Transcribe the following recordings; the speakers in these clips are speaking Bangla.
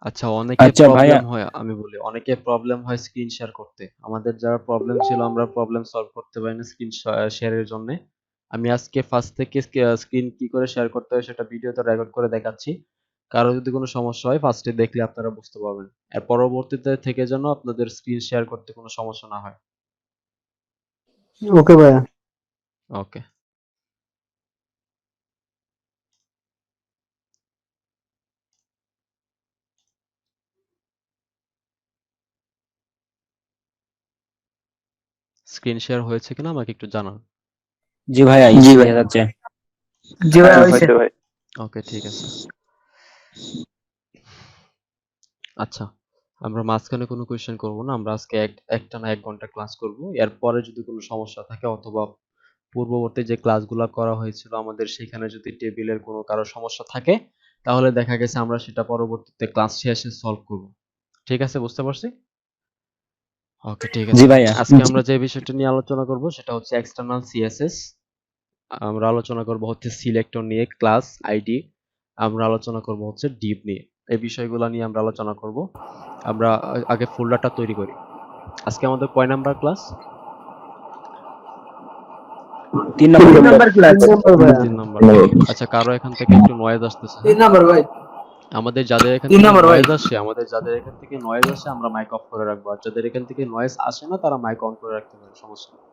আচ্ছা, অনেকে আচ্ছা ভাইয়া, প্রবলেম হয়, আমি বলি অনেকে প্রবলেম হয় স্ক্রিন শেয়ার করতে। আমাদের যারা প্রবলেম ছিল আমরা প্রবলেম সলভ করতে পারি না স্ক্রিন শেয়ারের জন্য। আমি আজকে ফার্স্ট থেকে স্ক্রিন কি করে শেয়ার করতে হয় সেটা ভিডিওতে রেকর্ড করে দেখাচ্ছি। কারো যদি কোনো সমস্যা হয় ফার্স্টে দেখলে আপনারা বুঝতে পারবেন। আর পরবর্তীতে থেকে যেন আপনাদের স্ক্রিন শেয়ার করতে কোনো সমস্যা না হয়। ওকে ভাইয়া। ওকে। স্ক্রিন শেয়ার হয়েছে কিনা আমাকে একটু জানান। জি ভাইয়া জি স্ক্রিন ভাই, দেখা যাচ্ছে। জি ভাইয়া হ্যাঁ হয়েছে। হয়েছে ভাই। ওকে, ঠিক আছে। আচ্ছা, আমরা মাঝখানে কোনো কোয়েশ্চেন করব না। আমরা আজকে একটানা 1 ঘন্টা ক্লাস করব। এরপরে যদি কোনো সমস্যা থাকে অথবা পূর্ববর্তী যে ক্লাসগুলা করা হয়েছিল আমাদের সেখানে যদি টেবিলের কোনো কারো সমস্যা থাকে তাহলে দেখা গেছে আমরা সেটা পরবর্তীতে ক্লাস শেষে সলভ করব। ঠিক আছে, বুঝতে পারছি? ওকে, ঠিক জি আছে। ভাইয়া। আজকে আমরা যে বিষয়টা নিয়ে আলোচনা করব সেটা হচ্ছে এক্সটার্নাল সিএসএস। আমরা আলোচনা করব হচ্ছে সিলেক্টর নিয়ে, ক্লাস আইডি। আমরা আলোচনা করব হচ্ছে ডিপ নিয়ে। এই বিষয়গুলো নিয়ে আমরা আলোচনা করব। আমরা আগে ফোল্ডারটা তৈরি করি। আজকে আমাদের কয় নাম্বার ক্লাস? 3 তিন নম্বর। Number class. 3 নাম্বার। আচ্ছা, কারো এখান থেকে একটু নয়েজ আসতেছে, হ্যাঁ? 3 নাম্বার ভাই। আমাদের যাদের এখান 3 থেকে নাম্বার ভাই। নয়েজ আসে, আমরা মাইক অফ করে রাখবো। আর যাদের এখান থেকে নয়েজ আসে না তারা মাইক অন করে রাখতে পারে, সমস্যা নেই।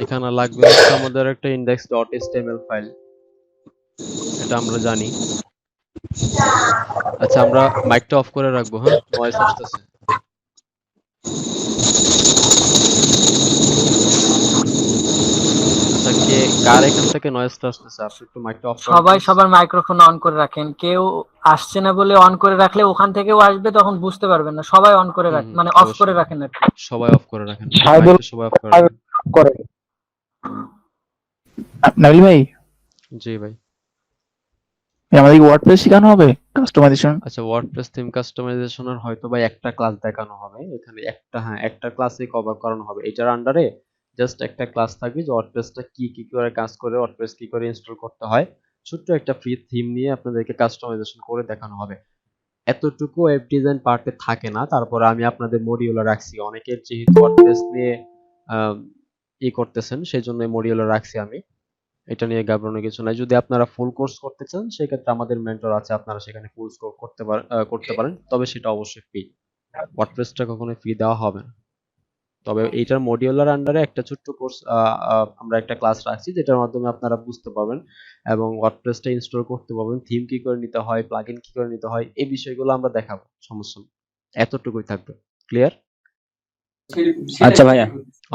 এখানে লাগবে হচ্ছে আমাদের একটা index.html ফাইল, এটা আমরা জানি। আচ্ছা, আমরা মাইকটা অফ করে রাখবো, হ্যাঁ? নয়েজ আসতেছে। আচ্ছা, কার এখান থেকে নয়েজটা আসতেছে? আপনি একটু মাইকটা অফ করেন সবাই প্লিজ। সবার মাইক্রোফোন অন করে রাখেন। কেউ আসছে না বলে অন করে রাখলে ওখান থেকেও আসবে, তখন বুঝতে পারবেন না। সবাই অন করে হুম রাখ, হুম, মানে অফ করে অবশ্যই। রাখেন আর কি। সবাই অফ করে রাখেন, সাহেবুল মাইকটা সবাই অফ করে রাখেন। করে নাবিল ভাই, জি ভাই। আমাদের ওয়ার্ডপ্রেস শেখানো হবে কাস্টমাইজেশন। আচ্ছা, ওয়ার্ডপ্রেস থিম কাস্টমাইজেশনের হয়তো বা একটা ক্লাস দেখানো হবে এখানে, একটা, হ্যাঁ, একটা ক্লাসে কভার করানো হবে। এটার আন্ডারে জাস্ট একটা ক্লাস থাকবে যে ওয়ার্ডপ্রেসটা কি কি করে কাজ করে, ওয়ার্ডপ্রেস কি করে ইনস্টল করতে হয়। ছোট্ট একটা ফ্রি থিম নিয়ে আপনাদেরকে কাস্টমাইজেশন করে দেখানো হবে। এতটুকু ওয়েব ডিজাইন পার্টে থাকে না, তারপরে আমি আপনাদের মডিউলে রাখছি। অনেকের যেহেতু ওয়ার্ডপ্রেস নিয়ে আহ, করতেছেন সেই জন্য মডিউলে রাখছি আমি। এটা নিয়ে ঘাবড়ানোর কিছু নাই। যদি আপনারা ফুল কোর্স করতে চান সেক্ষেত্রে আমাদের মেন্টর আছে, আপনারা সেখানে ফুল কোর্স করতে পারেন, তবে সেটা অবশ্যই ফ্রি। ওয়ার্ডপ্রেসটা কখনোই ফ্রি দেওয়া হবে না। তবে এইটার মডিউলার আন্ডারে একটা ছোট্ট কোর্স আমরা একটা ক্লাস রাখছি যেটার মাধ্যমে আপনারা বুঝতে পারবেন এবং ওয়ার্ডপ্রেসটা ইনস্টল করতে পারবেন, থিম কি করে নিতে হয়, প্লাগইন কি করে নিতে হয়, এই বিষয়গুলো আমরা দেখাবো, সমস্যা নেই। এতটুকুই থাকবে। ক্লিয়ার? আচ্ছা ভাইয়া।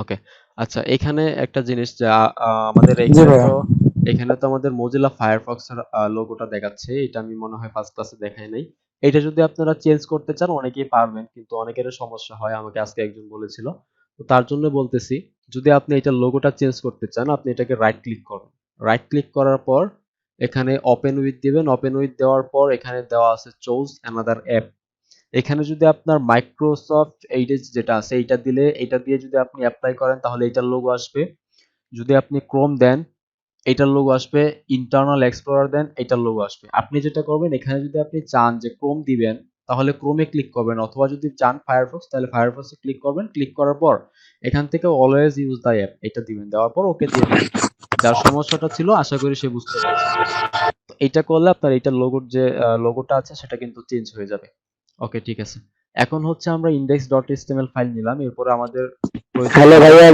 ওকে। আচ্ছা, এখানে একটা জিনিস যে আমাদের জি ভাইয়া। এখানে তো আমাদের Mozilla Firefox এর লোগোটা দেখাচ্ছে। এটা আমি মনে হয় ফার্স্ট ক্লাসে দেখাই নাই। এটা যদি আপনারা চেঞ্জ করতে চান অনেকেই পারবেন, কিন্তু অনেকের সমস্যা হয়, আমাকে আজকে একজন বলেছিল। তো তার জন্য বলতেছি, যদি আপনি এটা লোগোটা চেঞ্জ করতে চান আপনি এটাকে রাইট ক্লিক করবেন। রাইট ক্লিক করার পর এখানে ওপেন উইথ দিবেন। ওপেন উইথ দেওয়ার পর এখানে দেওয়া আছে চুজ অ্যানাদার অ্যাপ। এখানে যদি আপনার মাইক্রোসফট এইডেজ যেটা আছে এইটা দিলে, এটা দিয়ে যদি আপনি অ্যাপ্লাই করেন তাহলে এটার লোগো আসবে। যদি আপনি ক্রোম দেন এটার লোগো আসবে। ইন্টারনাল এক্সপ্লোরার দেন এটার লোগো আসবে। আপনি যেটা করবেন, এখানে যদি আপনি চান যে ক্রোম দিবেন তাহলে ক্রোমে ক্লিক করবেন, অথবা যদি চান ফায়ারফক্স তাহলে ফায়ারফক্সে ক্লিক করবেন। ক্লিক করার পর এখান থেকে অলওয়েজ ইউজ দ্য অ্যাপ এটা দিবেন, দেওয়ার পর ওকে দিয়ে দিবেন। যার সমস্যাটা ছিল আশা করি সে বুঝতে পারছে। তো এটা করলে আপনার এটার লোগোর যে লোগোটা আছে সেটা কিন্তু চেঞ্জ হয়ে যাবে। ওকে, ঠিক আছে। এখন হচ্ছে আমরা index.html ফাইল নিলাম, এরপরে আমাদের প্রয়োজন হ্যালো হবে। ভাইয়া,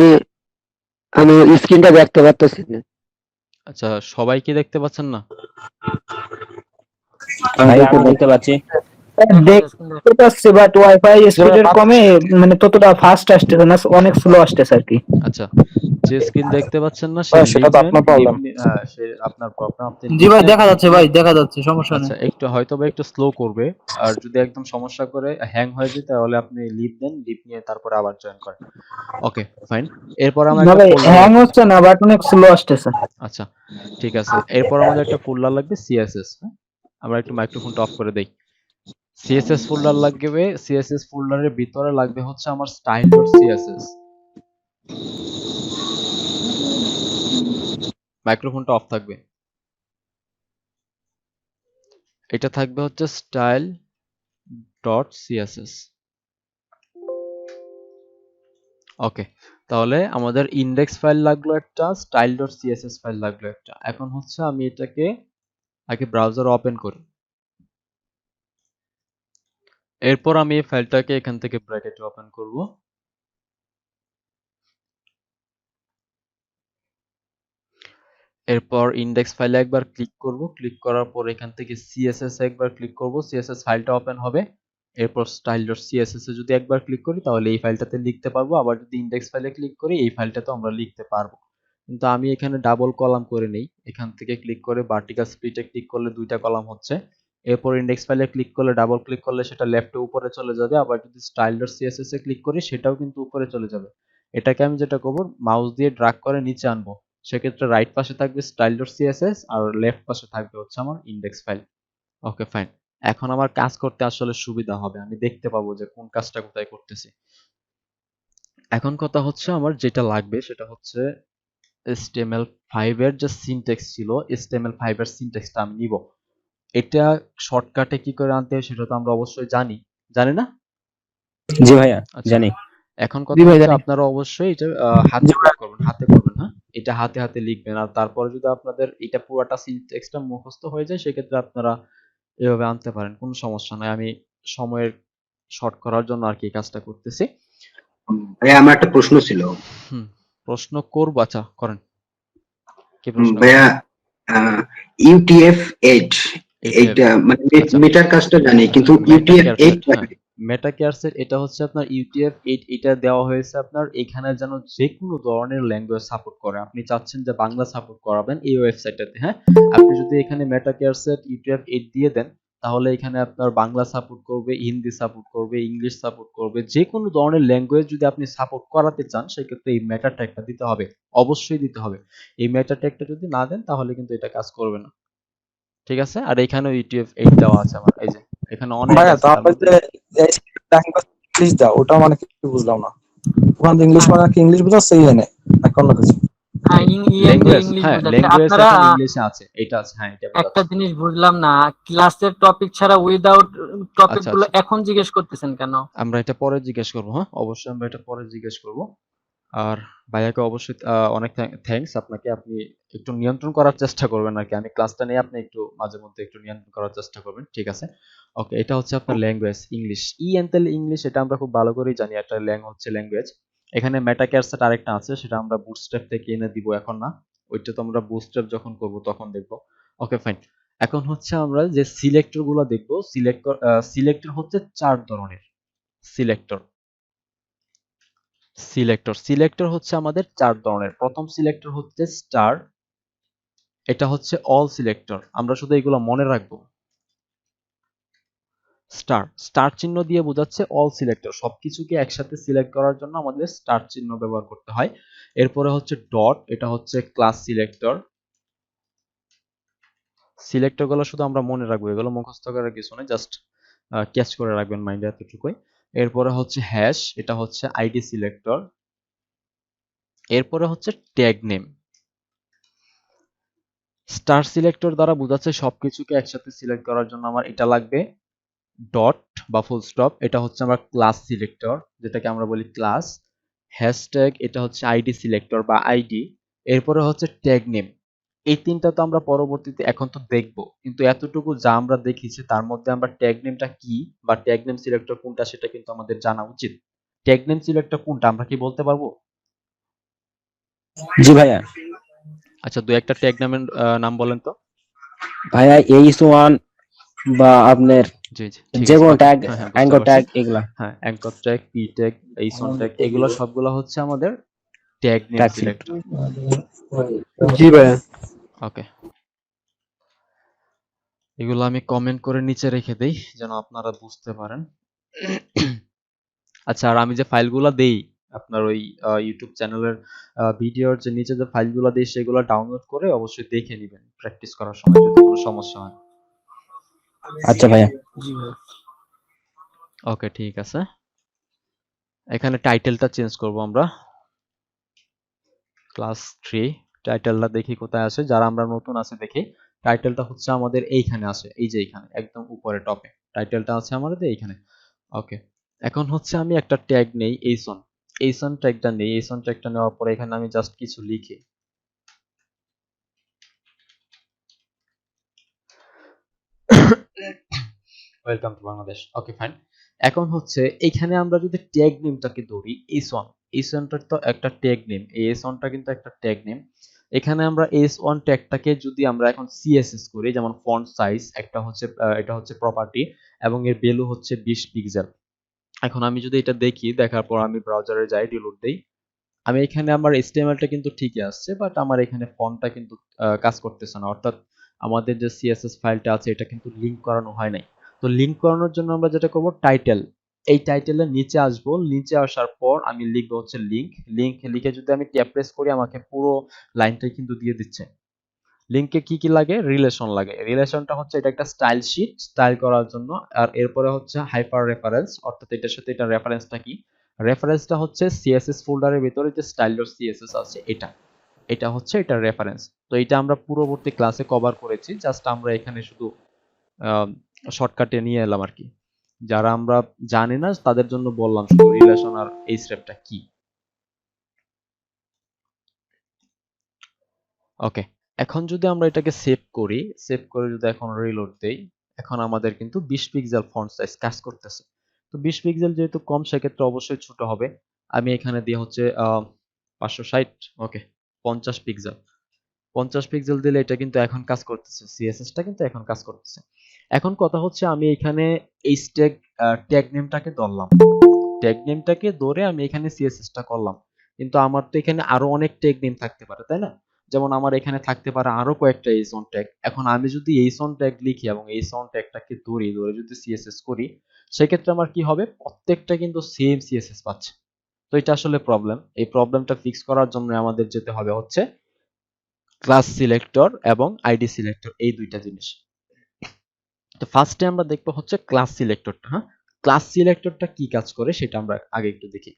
আমি স্ক্রিনটা দেখতে পারতেছি না। আচ্ছা, সবাই কি দেখতে পাচ্ছেন না? ভাইয়া আমি দেখতে পাচ্ছি। দেখা যায় স্ক্রিন। দেখতে পাচ্ছি, বাট ওয়াইফাই স্পিডের কমে মানে ততটা ফাস্ট আসতেছে না, অনেক স্লো আসতেছে আর কি। আচ্ছা, যে স্ক্রিন দেখতে পাচ্ছেন না সে সেটা তো লিখবেন। আপনার প্রবলেম। সে আপনার প্রবলেম, আপনি জি ভাই, লিখবেন। দেখা যাচ্ছে ভাই, দেখা যাচ্ছে, সমস্যা নেই। আচ্ছা, একটু হয়তোবা একটু স্লো করবে। আর যদি একদম সমস্যা করে হ্যাং হয়ে যায় তাহলে আপনি লিভ দেন, লিভ নিয়ে তারপরে আবার জয়েন করেন। ওকে, ফাইন। এরপর আমরা না একটা ভাই, ফোল্ডার হ্যাং লাগবে। হচ্ছে না, বাট অনেক স্লো আসতেছে। আচ্ছা, ঠিক আছে। এরপর আমাদের একটা ফোল্ডার লাগবে সিএসএস। আমরা একটু মাইক্রোফোনটা অফ করে দেই। সিএসএস ফোল্ডার লাগবে। সিএসএস ফোল্ডারের ভিতরে লাগবে হচ্ছে আমার style.css। মাইক্রোফোনটা অফ থাকবে। এটা থাকবে হচ্ছে স্টাইল ডট সিএসএস। ওকে, তাহলে আমাদের ইন্ডেক্স ফাইল লাগলো একটা, স্টাইল ডট সিএসএস ফাইল লাগলো একটা। এখন হচ্ছে আমি এটাকে আগে ব্রাউজার ওপেন করি, এরপর আমি এই ফাইলটাকে এখান থেকে ব্র্যাকেটে ওপেন করব। এরপর ইন্ডেক্স ফাইলে একবার ক্লিক করব, ক্লিক করার পর এখান থেকে সিএসএস একবার ক্লিক করব, সিএসএস ফাইলটা ওপেন হবে। এরপর স্টাইল ডট সিএসএস এ যদি একবার ক্লিক করি তাহলে এই ফাইলটাতে লিখতে পারবো, আবার যদি ইন্ডেক্স ফাইলে ক্লিক করি এই ফাইলটাতে আমরা লিখতে পারবো। কিন্তু আমি এখানে ডাবল কলাম করে নেই, এখান থেকে ক্লিক করে ভার্টিক্যাল স্প্লিটে ক্লিক করলে দুইটা কলাম হচ্ছে। এরপর ইন্ডেক্স ফাইলে ক্লিক করলে ডাবল ক্লিক করলে সেটা লেফটে উপরে চলে যাবে, আবার যদি স্টাইল ডট সিএসএস এ ক্লিক করি সেটাও কিন্তু উপরে চলে যাবে। এটাকে আমি যেটা করব, মাউস দিয়ে ড্র্যাগ করে নিচে আনবো, সেক্ষেত্রে রাইট পাশে থাকবে স্টাইল ডট সিএসএস আর লেফট পাশে থাকবে হচ্ছে আমার ইন্ডেক্স ফাইল। ওকে ফাইন, এখন আমার কাজ করতে আসলে সুবিধা হবে, আমি দেখতে পাবো যে কোন কাজটা কোথায় করতেছি। এখন কথা হচ্ছে আমার যেটা লাগবে সেটা হচ্ছে HTML5 এর যে সিনট্যাক্স ছিল, HTML5 এর সিনট্যাক্সটা আমি নিব। এটা শর্টকাটে কি করে আনতে হয় সেটা তো আমরা অবশ্যই জানি, জানি না? জি ভাইয়া আচ্ছা, জানি। এখন জি কথা ভাই হচ্ছে জানি। আপনারা অবশ্যই এটা হাতে করবেন, হাতে করবেন, হ্যাঁ এটা হাতে হাতে লিখবেন। আর তারপরে যদি আপনাদের এটা পুরোটা সিনট্যাক্সটা মুখস্থ হয়ে যায় সেক্ষেত্রে আপনারা এভাবে আনতে পারেন, কোনো সমস্যা নাই। আমি সময়ের শর্ট করার জন্য আর কি এই কাজটা করতেছি। ভাইয়া আমার একটা প্রশ্ন ছিল। হুম, প্রশ্ন করবো, আচ্ছা করেন, কি প্রশ্ন ভাইয়া করবেন? ইউটিএফ 8 ATF, এইটা মানে আচ্ছা মেটার কাজটা জানি কিন্তু মেটা ইউটিএফ কেয়ার 8 সেট, হ্যাঁ মেটা কেয়ার সেট এটা হচ্ছে আপনার UTF-8, এটা দেওয়া হয়েছে আপনার এখানে যেন যে কোনো ধরনের ল্যাঙ্গুয়েজ সাপোর্ট করে। আপনি চাচ্ছেন যে বাংলা সাপোর্ট করাবেন এই ওয়েবসাইটটাতে, হ্যাঁ আপনি যদি এখানে মেটা কেয়ার সেট UTF-8 দিয়ে দেন তাহলে এখানে আপনার বাংলা সাপোর্ট করবে, হিন্দি সাপোর্ট করবে, ইংলিশ সাপোর্ট করবে, যে কোনো ধরনের ল্যাঙ্গুয়েজ যদি আপনি সাপোর্ট করাতে চান সেক্ষেত্রে এই মেটা ট্যাগটা দিতে হবে, অবশ্যই দিতে হবে। এই মেটা ট্যাগটা যদি না দেন তাহলে কিন্তু এটা কাজ করবে না, ঠিক আছে? আর এখানেও UTF-8 দেওয়া আছে আমার, এই যে এখানে অনেক ভাইয়া আছে, তার তাহলে মধ্যে যে ইংলিশ দাও ওটা মানে কি বুঝলাম না। ওখানে ইংলিশ মানে কি ইংলিশ বোঝাচ্ছে এনে নাকি অন্য কিছু? হ্যাঁ ইএন দিয়ে ল্যাঙ্গুয়েজ, ইংলিশ হ্যাঁ বোঝাচ্ছে। ল্যাঙ্গুয়েজ আপনারা এখন ইংলিশে আছে, এটা আছে, হ্যাঁ এটা একটা বোঝাচ্ছে। জিনিস বুঝলাম না, ক্লাসের টপিক ছাড়া উইদাউট টপিক আচ্ছা গুলো আচ্ছা, এখন জিজ্ঞেস করতেছেন কেন? আমরা এটা পরে জিজ্ঞেস করবো, হ্যাঁ অবশ্যই আমরা এটা পরে জিজ্ঞেস করব। আর ভাইয়াকে অবশ্যই অনেক থ্যাঙ্কস আপনাকে, আপনি একটু নিয়ন্ত্রণ করার চেষ্টা করবেন আর কি, আমি ক্লাসটা নিয়ে আপনি একটু মাঝে মধ্যে একটু নিয়ন্ত্রণ করার চেষ্টা করবেন, ঠিক আছে? ওকে, এটা হচ্ছে আপনার ল্যাঙ্গুয়েজ ইংলিশ, এনতেল ইংলিশ, এটা আমরা খুব ভালো করেই জানি, একটা হচ্ছে ল্যাঙ্গুয়েজ। এখানে মেটা ক্যারসেট আরেকটা আছে, সেটা আমরা বুটস্ট্র্যাপ থেকে এনে দিব, এখন না, ওইটা তো আমরা বুটস্ট্র্যাপ যখন করব তখন দেখব। ওকে ফাইন, এখন হচ্ছে আমরা যে সিলেক্টর গুলো দেখব, সিলেক্টর হচ্ছে 4 ধরনের। সিলেক্টর সিলেক্টর হচ্ছে আমাদের 4 ধরনের। প্রথম সিলেক্টর হচ্ছে স্টার, এটা হচ্ছে অল সিলেক্টর, আমরা শুধু এগুলো মনে রাখবো। স্টার চিহ্ন দিয়ে বোঝাচ্ছে অল সিলেক্টর, সবকিছুকে একসাথে সিলেক্ট করার জন্য আমাদের স্টার চিহ্ন ব্যবহার করতে হয়। এরপরে হচ্ছে ডট, এটা হচ্ছে ক্লাস সিলেক্টর। সিলেক্টর গুলো শুধু আমরা মনে রাখবো, এগুলো মুখস্থ করার কিছু নেই, জাস্ট ক্যাচ করে রাখবেন মাইন্ডে, এতটুকুই। এরপরে হচ্ছে হ্যাশ, এটা হচ্ছে আইডি সিলেক্টর। এরপরে হচ্ছে ট্যাগ নেম। স্টার সিলেক্টর দ্বারা বোঝাচ্ছে সবকিছুকে একসাথে সিলেক্ট করার জন্য আমার এটা লাগবে, ডট বা ফুল স্টপ, এটা হচ্ছে আমার ক্লাস সিলেক্টর, যেটাকে আমরা বলি ক্লাস। হ্যাশট্যাগ, এটা হচ্ছে আইডি সিলেক্টর বা আইডি। এরপরে হচ্ছে ট্যাগ নেম, এই তিনটা তো আমরা পরবর্তীতে এখন তো দেখব, কিন্তু এতটুকু যা আমরা দেখিছি তার মধ্যে আমরা ট্যাগ নেমটা কি বা ট্যাগ নেম সিলেক্টর কোনটা সেটা কিন্তু আমাদের জানা উচিত। ট্যাগ নেম সিলেক্টর কোনটা আমরা কি বলতে পারবো? জি ভাইয়া। আচ্ছা, দুই একটা ট্যাগ নামের নাম বলেন তো। ভাইয়া এইচ1 বা আপনার জি জি, ঠিক যে আছে, কোনো ওকে, ট্যাগ, হ্যাঁ হ্যাঁ বুঝতে অ্যাঙ্কর পারছি। ট্যাগ এগুলা হ্যাঁ অ্যাঙ্কর ট্যাগ, পি ট্যাগ, এইসন ট্যাগ, এগুলো সবগুলো হচ্ছে আমাদের ট্যাগ নেম ট্যাগ সিলেক্টর। জি ভাইয়া। ওকে, এগুলো আমি কমেন্ট করে নিচে রেখে দেই যেন আপনারা বুঝতে পারেন। আচ্ছা, আর আমি যে ফাইলগুলো দেই আপনার ওই ইউটিউব চ্যানেলের ভিডিওর যে নিচে যে ফাইলগুলো দেই সেগুলো ডাউনলোড করে অবশ্যই দেখে নেবেন প্র্যাকটিস করার সময় যদি কোনো সমস্যা হয়। আচ্ছা ভাইয়া। জি ভাই। ওকে ঠিক আছে, এখানে টাইটেলটা চেঞ্জ করব আমরা, ক্লাস 3 টাইটেলটা দেখি কোথায় আছে, যারা আমরা নতুন আছে দেখি। টাইটেলটা হচ্ছে আমাদের এইখানে আছে, এই যে এইখানে একদম উপরে টপে টাইটেলটা আছে আমাদের এইখানে। ওকে, এখন হচ্ছে আমি একটা ট্যাগ নেই এইসন, এইসন ট্যাগটা নেই। এইসন ট্যাগটা নেওয়ার পরে এখানে আমি জাস্ট কিছু লিখি, welcome to Bangladesh. Okay fine. এখন হচ্ছে এখানে আমরা যদি ট্যাগ নেমটাকে ধরি এইসন, এইসনটা তো একটা ট্যাগ নেম, এই এইসনটা কিন্তু একটা ট্যাগ নেম। এখানে আমরা s1 ট্যাগটাকে যদি আমরা এখন css করি, যেমন ফন্ট সাইজ একটা হচ্ছে এটা হচ্ছে প্রপার্টি এবং এর ভ্যালু হচ্ছে 20 পিক্সেল। এখন আমি যদি এটা দেখি, দেখার পর আমি ব্রাউজারে যাই, ডিলিট দেই, আমি এখানে আমার HTML-টা কিন্তু ঠিকই আসছে, বাট আমার এখানে ফন্টটা কিন্তু কাজ করতেছে না, অর্থাৎ আমাদের যে CSS ফাইলটা আছে এটা কিন্তু লিংক করানো হয় নাই। তো লিংক করানোর জন্য আমরা যেটা করব, টাইটেল, এই টাইটেলের নিচে আসবো, নিচে আসার পর আমি লিখবো হচ্ছে লিংক। লিংক লিখে যদি আমি ট্যাব প্রেস করি, আমাকে পুরো লাইনটাই কিন্তু দিয়ে দিচ্ছে। লিংকে কি কি লাগে? রিলেশন লাগে। রিলেশনটা হচ্ছে এটা একটা স্টাইল শীট, স্টাইল করার জন্য। আর এরপরে হচ্ছে হাইপার রেফারেন্স, অর্থাৎ এটার সাথে এটা রেফারেন্সটা কি? রেফারেন্সটা হচ্ছে সিএসএস ফোল্ডারের ভিতরে যে style.css আছে এটা, এটা হচ্ছে এটা রেফারেন্স। তো এটা আমরা পূর্ববর্তী ক্লাসে কভার করেছি, জাস্ট আমরা এখানে শুধু শর্টকাটে নিয়ে এলাম আর কি। যারা আমরা জানি না তাদের জন্য বললাম শুধু রিলেশন আর এই স্টেপটা কি। ওকে, এখন যদি আমরা এটাকে সেভ করি, সেভ করে যদি এখন রিলোড দেই, এখন আমাদের কিন্তু 20 পিক্সেল ফন্ট সাইজ কাজ করতেছে। তো 20 পিক্সেল যেহেতু কম, সেক্ষেত্রে অবশ্যই ছোট হবে। আমি এখানে দিয়ে হচ্ছে 560, ওকে 50 পিক্সেল, 50 পিক্সেল দিলে এটা কিন্তু এখন কাজ করতেছে, সিএসএসটা কিন্তু এখন কাজ করতেছে। এখন কথা হচ্ছে আমি এখানে এই ট্যাগ নেমটাকে ধরলাম, ট্যাগ নেমটাকে ধরে আমি এখানে সিএসএসটা করলাম, কিন্তু আমার তো এখানে আরো অনেক ট্যাগ নেম থাকতে পারে, তাই না? যেমন আমার এখানে থাকতে পারে আরো কয়েকটা এইসন ট্যাগ। এখন আমি যদি এইসন ট্যাগ লিখি এবং এইসন ট্যাগটাকে ধরে যদি সিএসএস করি, সেক্ষেত্রে আমার কি হবে? প্রত্যেকটা কিন্তু সেম সিএসএস পাচ্ছে। তো এটা আসলে প্রবলেম। এই প্রবলেমটা ফিক্স করার জন্য আমাদের যেতে হবে হচ্ছে ক্লাস সিলেক্টর এবং আইডি সিলেক্টর, এই দুইটা জিনিস। তো ফার্স্টে আমরা দেখবো হচ্ছে ক্লাস সিলেক্টরটা। হ্যাঁ, ক্লাস সিলেক্টরটা কি কাজ করে সেটা আমরা আগে একটু দেখি।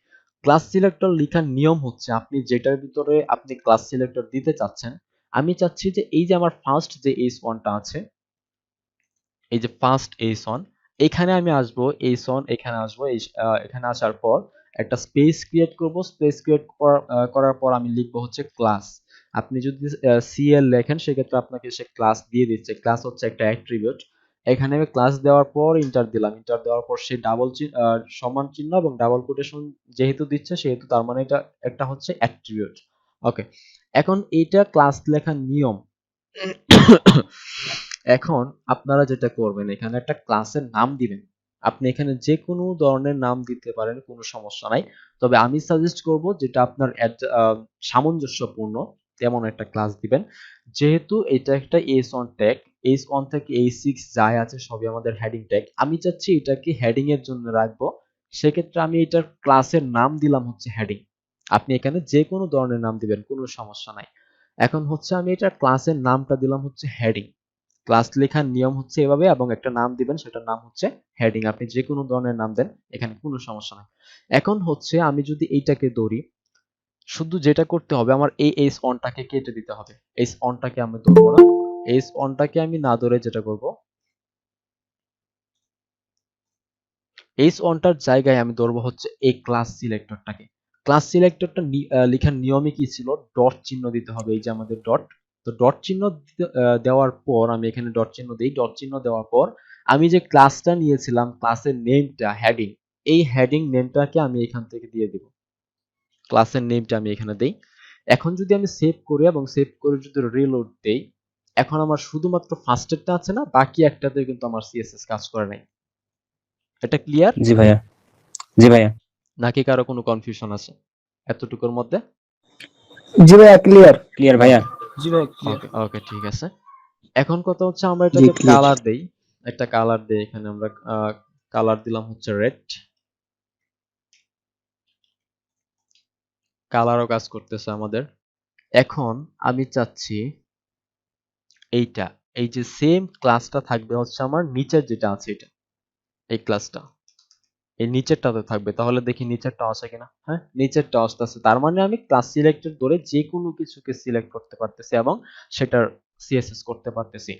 ক্লাস সিলেক্টর লেখার নিয়ম হচ্ছে, আপনি যেটার ভিতরে আপনি ক্লাস সিলেক্টর দিতে চাচ্ছেন, আমি চাচ্ছি যে এই যে আমার ফার্স্ট যে h1টা আছে, এই যে ফার্স্ট h1, এখানে আমি আসবো, h1 এখানে আসবো, এখানে আসার পর একটা স্পেস ক্রিয়েট করব। স্পেস ক্রিয়েট করার পর আমি লিখবো হচ্ছে ক্লাস। আপনি যদি সিএল লেখেন, সেক্ষেত্রে আপনাকে সে ক্লাস দিয়ে দিচ্ছে। ক্লাস হচ্ছে একটা অ্যাট্রিবিউট। এখানে আমি ক্লাস দেওয়ার পর ইন্টার দিলাম, ইন্টার দেওয়ার পর সে সমান চিহ্ন এবং ডাবল কোটেশন যেহেতু দিচ্ছে, সেহেতু তার মানে এটা একটা হচ্ছে অ্যাট্রিবিউট। ওকে, এখন এইটা ক্লাস লেখার নিয়ম। এখন আপনারা যেটা করবেন, এখানে একটা ক্লাসের নাম দিবেন। আপনি এখানে যে কোনো ধরনের নাম দিতে পারেন, কোনো সমস্যা নাই। তবে আমি সাজেস্ট করব যেটা আপনার সামঞ্জস্যপূর্ণ তেমন একটা ক্লাস দিবেন। যেহেতু এটা একটা h1 ট্যাগ, h1 থেকে h6 যাই আছে সবই আমাদের হেডিং ট্যাগ। আমি চাচ্ছি এটাকে হেডিং এর জন্য রাখবো, সেক্ষেত্রে আমি এটার ক্লাসের নাম দিলাম হচ্ছে হেডিং। আপনি এখানে যে কোনো ধরনের নাম দিবেন, কোনো সমস্যা নাই। এখন হচ্ছে আমি এটার ক্লাসের নামটা দিলাম হচ্ছে হেডিং। ক্লাস লেখার নিয়ম হচ্ছে এভাবে, এবং একটা নাম দিবেন, সেটার নাম হচ্ছে হেডিং। আপনি যে কোনো ধরনের নাম দেন, এখানে কোনো সমস্যা নাই। এখন হচ্ছে আমি যদি এইটাকে ধরি, শুধু যেটা করতে হবে আমার এই h1টাকে কেটে দিতে হবে। h1টাকে আমি ধরবো না, h1টাকে আমি না ধরে যেটা করব, h1টার জায়গায় আমি ধরবো হচ্ছে এই ক্লাস সিলেক্টরটাকে। ক্লাস সিলেক্টরটা লেখার নিয়মই কি ছিল? ডট চিহ্ন দিতে হবে, এই যে আমাদের ডট। তো ডট চিহ্ন দেওয়ার পর আমি এখানে ডট চিহ্ন দিই। ডট চিহ্ন দেওয়ার পর আমি যে ক্লাসটা নিয়েছিলাম, ক্লাসের নেমটা হেডিং, এই হেডিং নেমটাকে আমি এখান থেকে দিয়ে দিব। ক্লাসের নেমটা আমি এখানে দেই। এখন যদি আমি সেভ করি এবং সেভ করে যদি রিলোড দেই, এখন আমার শুধুমাত্র ফার্স্টেরটা আছে না, বাকি একটাতে কিন্তু আমার সিএসএস কাজ করে নাই। এটা ক্লিয়ার জি ভাইয়া, জি ভাইয়া। নাকি কারো কোনো কনফিউশন আছে এতটুকুর মধ্যে? জি ভাইয়া, ক্লিয়ার। ক্লিয়ার ভাইয়া। জি ভাই ক্লিয়ার। ওকে ওকে, ঠিক আছে। এখন কথা হচ্ছে আমরা জি এটাকে ক্লিয়ার। কালার দেই, একটা কালার দেই। এখানে আমরা কালার দিলাম হচ্ছে রেড। কালারও কাজ করতেছে আমাদের। এখন আমি চাচ্ছি এইটা, এই যে সেম ক্লাসটা থাকবে হচ্ছে আমার নিচের যেটা আছে এটা, এই ক্লাসটা এই নিচেরটাতে থাকবে। তাহলে দেখি নিচেরটা আছে কিনা। হ্যাঁ, নিচেরটা আসতেছে। তার মানে আমি ক্লাস সিলেক্টর ধরে যে কোনো কিছুকে সিলেক্ট করতে পারতেছি এবং সেটার সিএসএস করতে পারতেছি।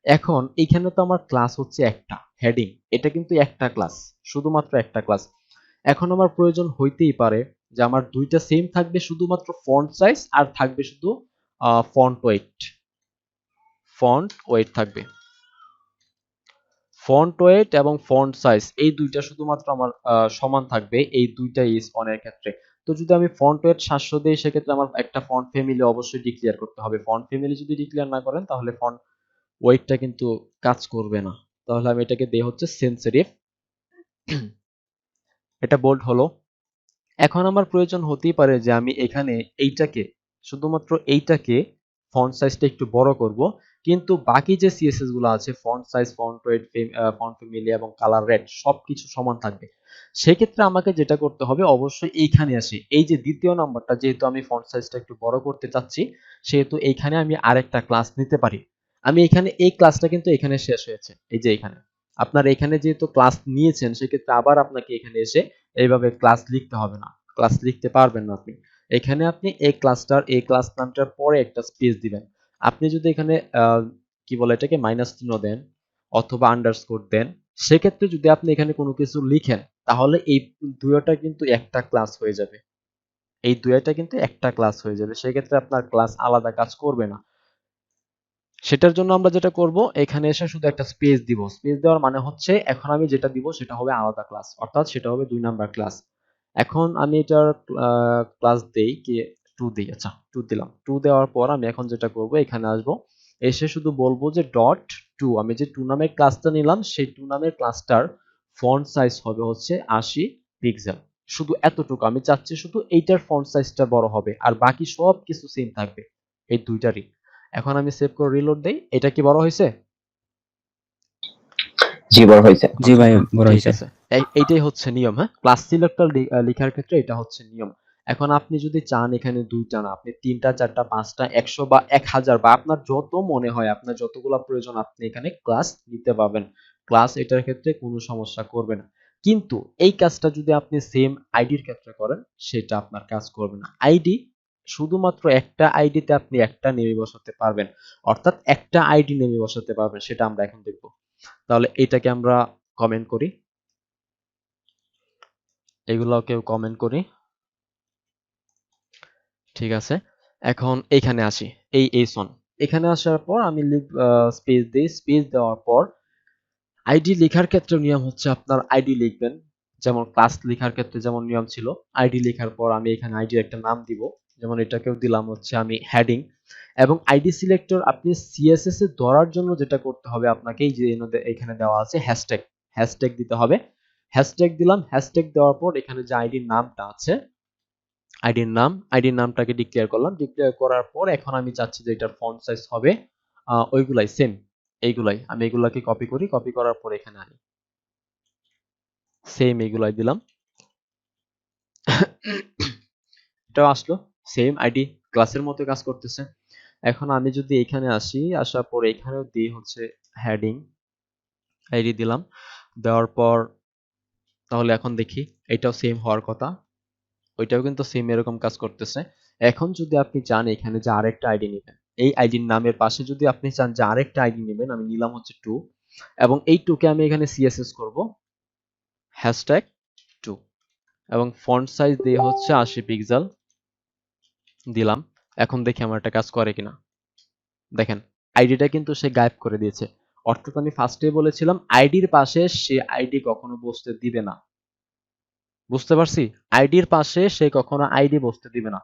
এখন এইখানে তো আমার ক্লাস হচ্ছে একটা হেডিং, এটা কিন্তু একটা ক্লাস, শুধুমাত্র একটা ক্লাস। এখন আমার প্রয়োজন হইতেই পারে যে আমার দুইটা সেম থাকবে, শুধুমাত্র ফন্ট সাইজ আর থাকবে শুধু ফন্ট ওয়েট। ফন্ট ওয়েট থাকবে, ফন্ট ওয়েট এবং ফন্ট সাইজ এই দুইটা শুধুমাত্র আমার সমান থাকবে এই দুইটা ইজ অনের ক্ষেত্রে। তো যদি আমি ফন্ট ওয়েট 700 দিই, সেক্ষেত্রে আমার একটা ফন্ট ফ্যামিলি অবশ্যই ডিক্লেয়ার করতে হবে। ফন্ট ফ্যামিলি যদি ডিক্লেয়ার না করেন তাহলে ফন্ট ওয়েটটা কিন্তু কাজ করবে না। তাহলে আমি এটাকে দেই হচ্ছে সেনসিটিভ, এটা বোল্ড হলো। এখন আমার প্রয়োজন হতেই পারে যে আমি এখানে এইটাকে, শুধুমাত্র এইটাকে ফন্ট সাইজটা একটু বড় করব, কিন্তু বাকি যে সিএসএস গুলো আছে font size, font wait, font family এবং কালার রেড সবকিছু সমান থাকবে। সেক্ষেত্রে আমাকে যেটা করতে হবে, অবশ্যই এইখানে আসি, এই যে দ্বিতীয় নাম্বারটা, যেহেতু আমি ফন্ট সাইজটা একটু বড় করতে চাচ্ছি, সেহেতু এইখানে আমি আরেকটা ক্লাস নিতে পারি। আমি এখানে এই ক্লাসটা কিন্তু এখানে শেষ হয়েছে, এই যে এখানে আপনার এখানে যেহেতু ক্লাস নিয়েছেন, সেক্ষেত্রে আবার আপনাকে এখানে এসে এইভাবে ক্লাস লিখতে হবে না, ক্লাস লিখতে পারবেন না আপনি। এখানে আপনি এই ক্লাসটার, এই ক্লাস নামটার পরে একটা স্পেস দিবেন। আপনি যদি এখানে কি বলে এটাকে মাইনাস চিহ্ন দেন অথবা আন্ডারস্কোর দেন, সেক্ষেত্রে যদি আপনি এখানে কোনো কিছু লিখেন, তাহলে এই দুইটা কিন্তু একটা ক্লাস হয়ে যাবে, এই দুইটা কিন্তু একটা ক্লাস হয়ে যাবে। সেক্ষেত্রে আপনার ক্লাস আলাদা কাজ করবে না। সেটার জন্য আমরা যেটা করব, এখানে এসে শুধু একটা স্পেস দিব। স্পেস দেওয়ার মানে হচ্ছে এখন আমি যেটা দিব সেটা হবে আলাদা ক্লাস, অর্থাৎ সেটা হবে 2 নাম্বার ক্লাস। এখন আমি এটার ক্লাস দেই কি 2 দেই, আচ্ছা 2 দিলাম। 2 দেওয়ার পর আমি এখন যেটা করব, এখানে আসব, এসে শুধু বলবো যে ডট 2, আমি যে 2 নামের ক্লাসটা নিলাম সেই 2 নামের ক্লাসটার ফন্ট সাইজ হবে হচ্ছে 80 পিক্সেল। শুধু এতটুকু আমি চাচ্ছি, শুধু এইটার ফন্ট সাইজটা বড় হবে আর বাকি সব কিছু সেম থাকবে এই দুইটারই। এখন আমি সেভ করে রিলোড দেই, এটা কি বড় হয়েছে? জি বড় হয়েছে। জি ভাই, বড় ঠিক হয়েছে। আছে, এইটাই হচ্ছে নিয়ম। হ্যাঁ, ক্লাস সিলেক্টর লেখার ক্ষেত্রে এটা হচ্ছে নিয়ম। এখন আপনি যদি চান এখানে দুইটা না, আপনি তিনটা, চারটা, পাঁচটা, 100 বা 1000 বা আপনার যত মনে হয়, আপনার যতগুলো প্রয়োজন আপনি এখানে ক্লাস নিতে পারবেন। ক্লাস এটার ক্ষেত্রে কোনো সমস্যা করবে না। কিন্তু এই কাজটা যদি আপনি সেম আইডির ক্ষেত্রে করেন, সেটা আপনার কাজ করবে না। আইডি শুধুমাত্র একটা আইডিতে আপনি একটা নেমে বসাতে পারবেন, অর্থাৎ একটা আইডি নেমে বসাতে পারবেন, সেটা আমরা এখন দেখব। তাহলে এটাকে আমরা কমেন্ট করি, এগুলোকেও কমেন্ট করি, ঠিক আছে। এখন এইখানে আসি, এই এইসন, এখানে আসার পর আমি স্পেস দিই। স্পেস দেওয়ার পর আইডি লেখার ক্ষেত্রে নিয়ম হচ্ছে আপনার আইডি লিখবেন, যেমন ক্লাস লেখার ক্ষেত্রে যেমন নিয়ম ছিল। আইডি লেখার পর আমি এখানে আইডির একটা নাম দিব, যেমন এটাকেও দিলাম হচ্ছে আমি হেডিং। এবং আইডি সিলেক্টর আপনি সিএসএস এ ধরার জন্য যেটা করতে হবে আপনাকে, এই যে এখানে দেওয়া আছে হ্যাশট্যাগ, হ্যাশট্যাগ দিতে হবে। হ্যাশট্যাগ দিলাম, হ্যাশট্যাগ দেওয়ার পর এখানে যে আইডির নামটা আছে, আইডির নামটাকে ডিক্লেয়ার করলাম। ডিক্লেয়ার করার পর এখন আমি চাচ্ছি যে এটার ফন্ট সাইজ হবে ওইগুলাই সেম, এইগুলাই আমি এগুলাকে কপি করি, কপি করার পর এখানে আনি, সেম এইগুলাই দিলাম। এটাও আসলো, সেম আইডি, ক্লাসের মতো কাজ করতেছে। এখন আমি যদি এখানে আসি, আসার পর এখানেও দিই হচ্ছে হেডিং, আইডি দিলাম। দেওয়ার পর তাহলে এখন দেখি এটাও সেম হওয়ার কথা, ওইটাও কিন্তু সেম এরকম কাজ করতেছে। এখন যদি আপনি চান এখানে যে আরেকটা আইডি নেবেন, এই আইডির নামের পাশে যদি আপনি চান যে আরেকটা আইডি নেবেন, আমি নিলাম হচ্ছে 2, এবং এই 2 কে আমি এখানে সিএসএস করব হ্যাশট্যাগ 2, এবং ফন্ট সাইজ দিয়ে হচ্ছে 80 পিক্সেল দিলাম। এখন দেখি আমার একটা কাজ করে কিনা। দেখেন আইডিটা কিন্তু সে গায়েব করে দিয়েছে, অর্থাৎ আমি ফার্স্টে বলেছিলাম আইডির পাশে সে আইডি কখনো বসতে দিবে না। বুঝতে পারছি, আইডির পাশে সে কখনো আইডি বসতে দিবে না।